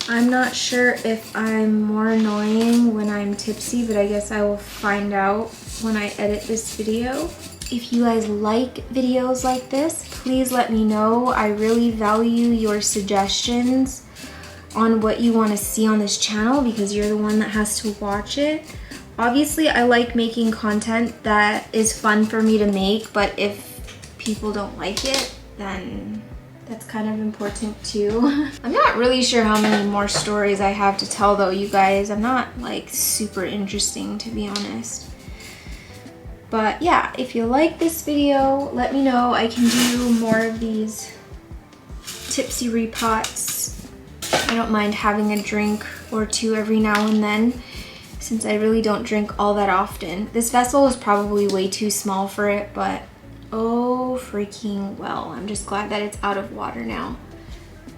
I'm not sure if I'm more annoying when I'm tipsy, but I guess I will find out when I edit this video. If you guys like videos like this, please let me know. I really value your suggestions on what you want to see on this channel because you're the one that has to watch it. Obviously, I like making content that is fun for me to make, but if people don't like it, then that's kind of important too. I'm not really sure how many more stories I have to tell though, you guys. I'm not like super interesting, to be honest. But yeah, if you like this video, let me know. I can do more of these tipsy repots. I don't mind having a drink or two every now and then, since I really don't drink all that often. This vessel is probably way too small for it, but oh freaking well. I'm just glad that it's out of water now.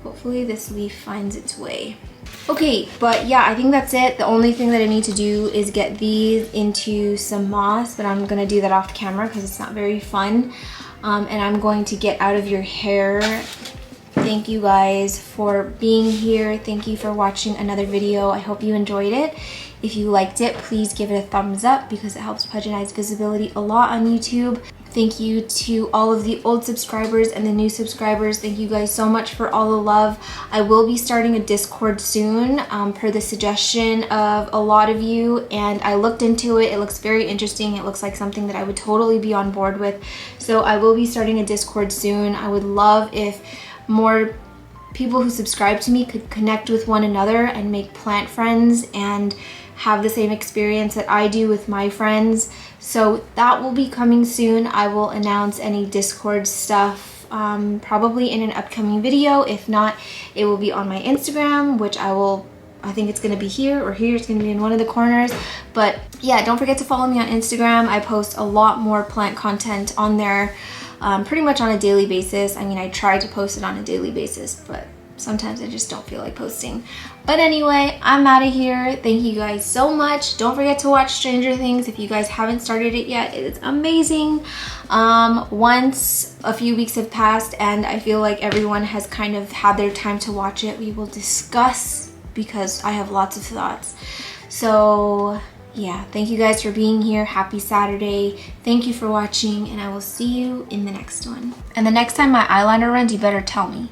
Hopefully this leaf finds its way. Okay, but yeah, I think that's it. The only thing that I need to do is get these into some moss, but I'm gonna do that off camera because it's not very fun. And I'm going to get out of your hair. Thank you guys for being here. Thank you for watching another video. I hope you enjoyed it. If you liked it, please give it a thumbs up because it helps Pudgeonize visibility a lot on YouTube. Thank you to all of the old subscribers and the new subscribers. Thank you guys so much for all the love. I will be starting a Discord soon per the suggestion of a lot of you, and I looked into it. It looks very interesting. It looks like something that I would totally be on board with. So I will be starting a Discord soon. I would love if more people who subscribe to me could connect with one another and make plant friends and have the same experience that I do with my friends. So that will be coming soon. I will announce any Discord stuff probably in an upcoming video. If not, it will be on my Instagram, which I think it's gonna be here or here. It's gonna be in one of the corners. But yeah, don't forget to follow me on Instagram. I post a lot more plant content on there pretty much on a daily basis. I mean, I try to post it on a daily basis, but sometimes I just don't feel like posting. But anyway, I'm out of here. Thank you guys so much. Don't forget to watch Stranger Things if you guys haven't started it yet. It is amazing. Once a few weeks have passed and I feel like everyone has kind of had their time to watch it, we will discuss because I have lots of thoughts. So yeah, thank you guys for being here. Happy Saturday. Thank you for watching, and I will see you in the next one. And the next time my eyeliner runs, you better tell me.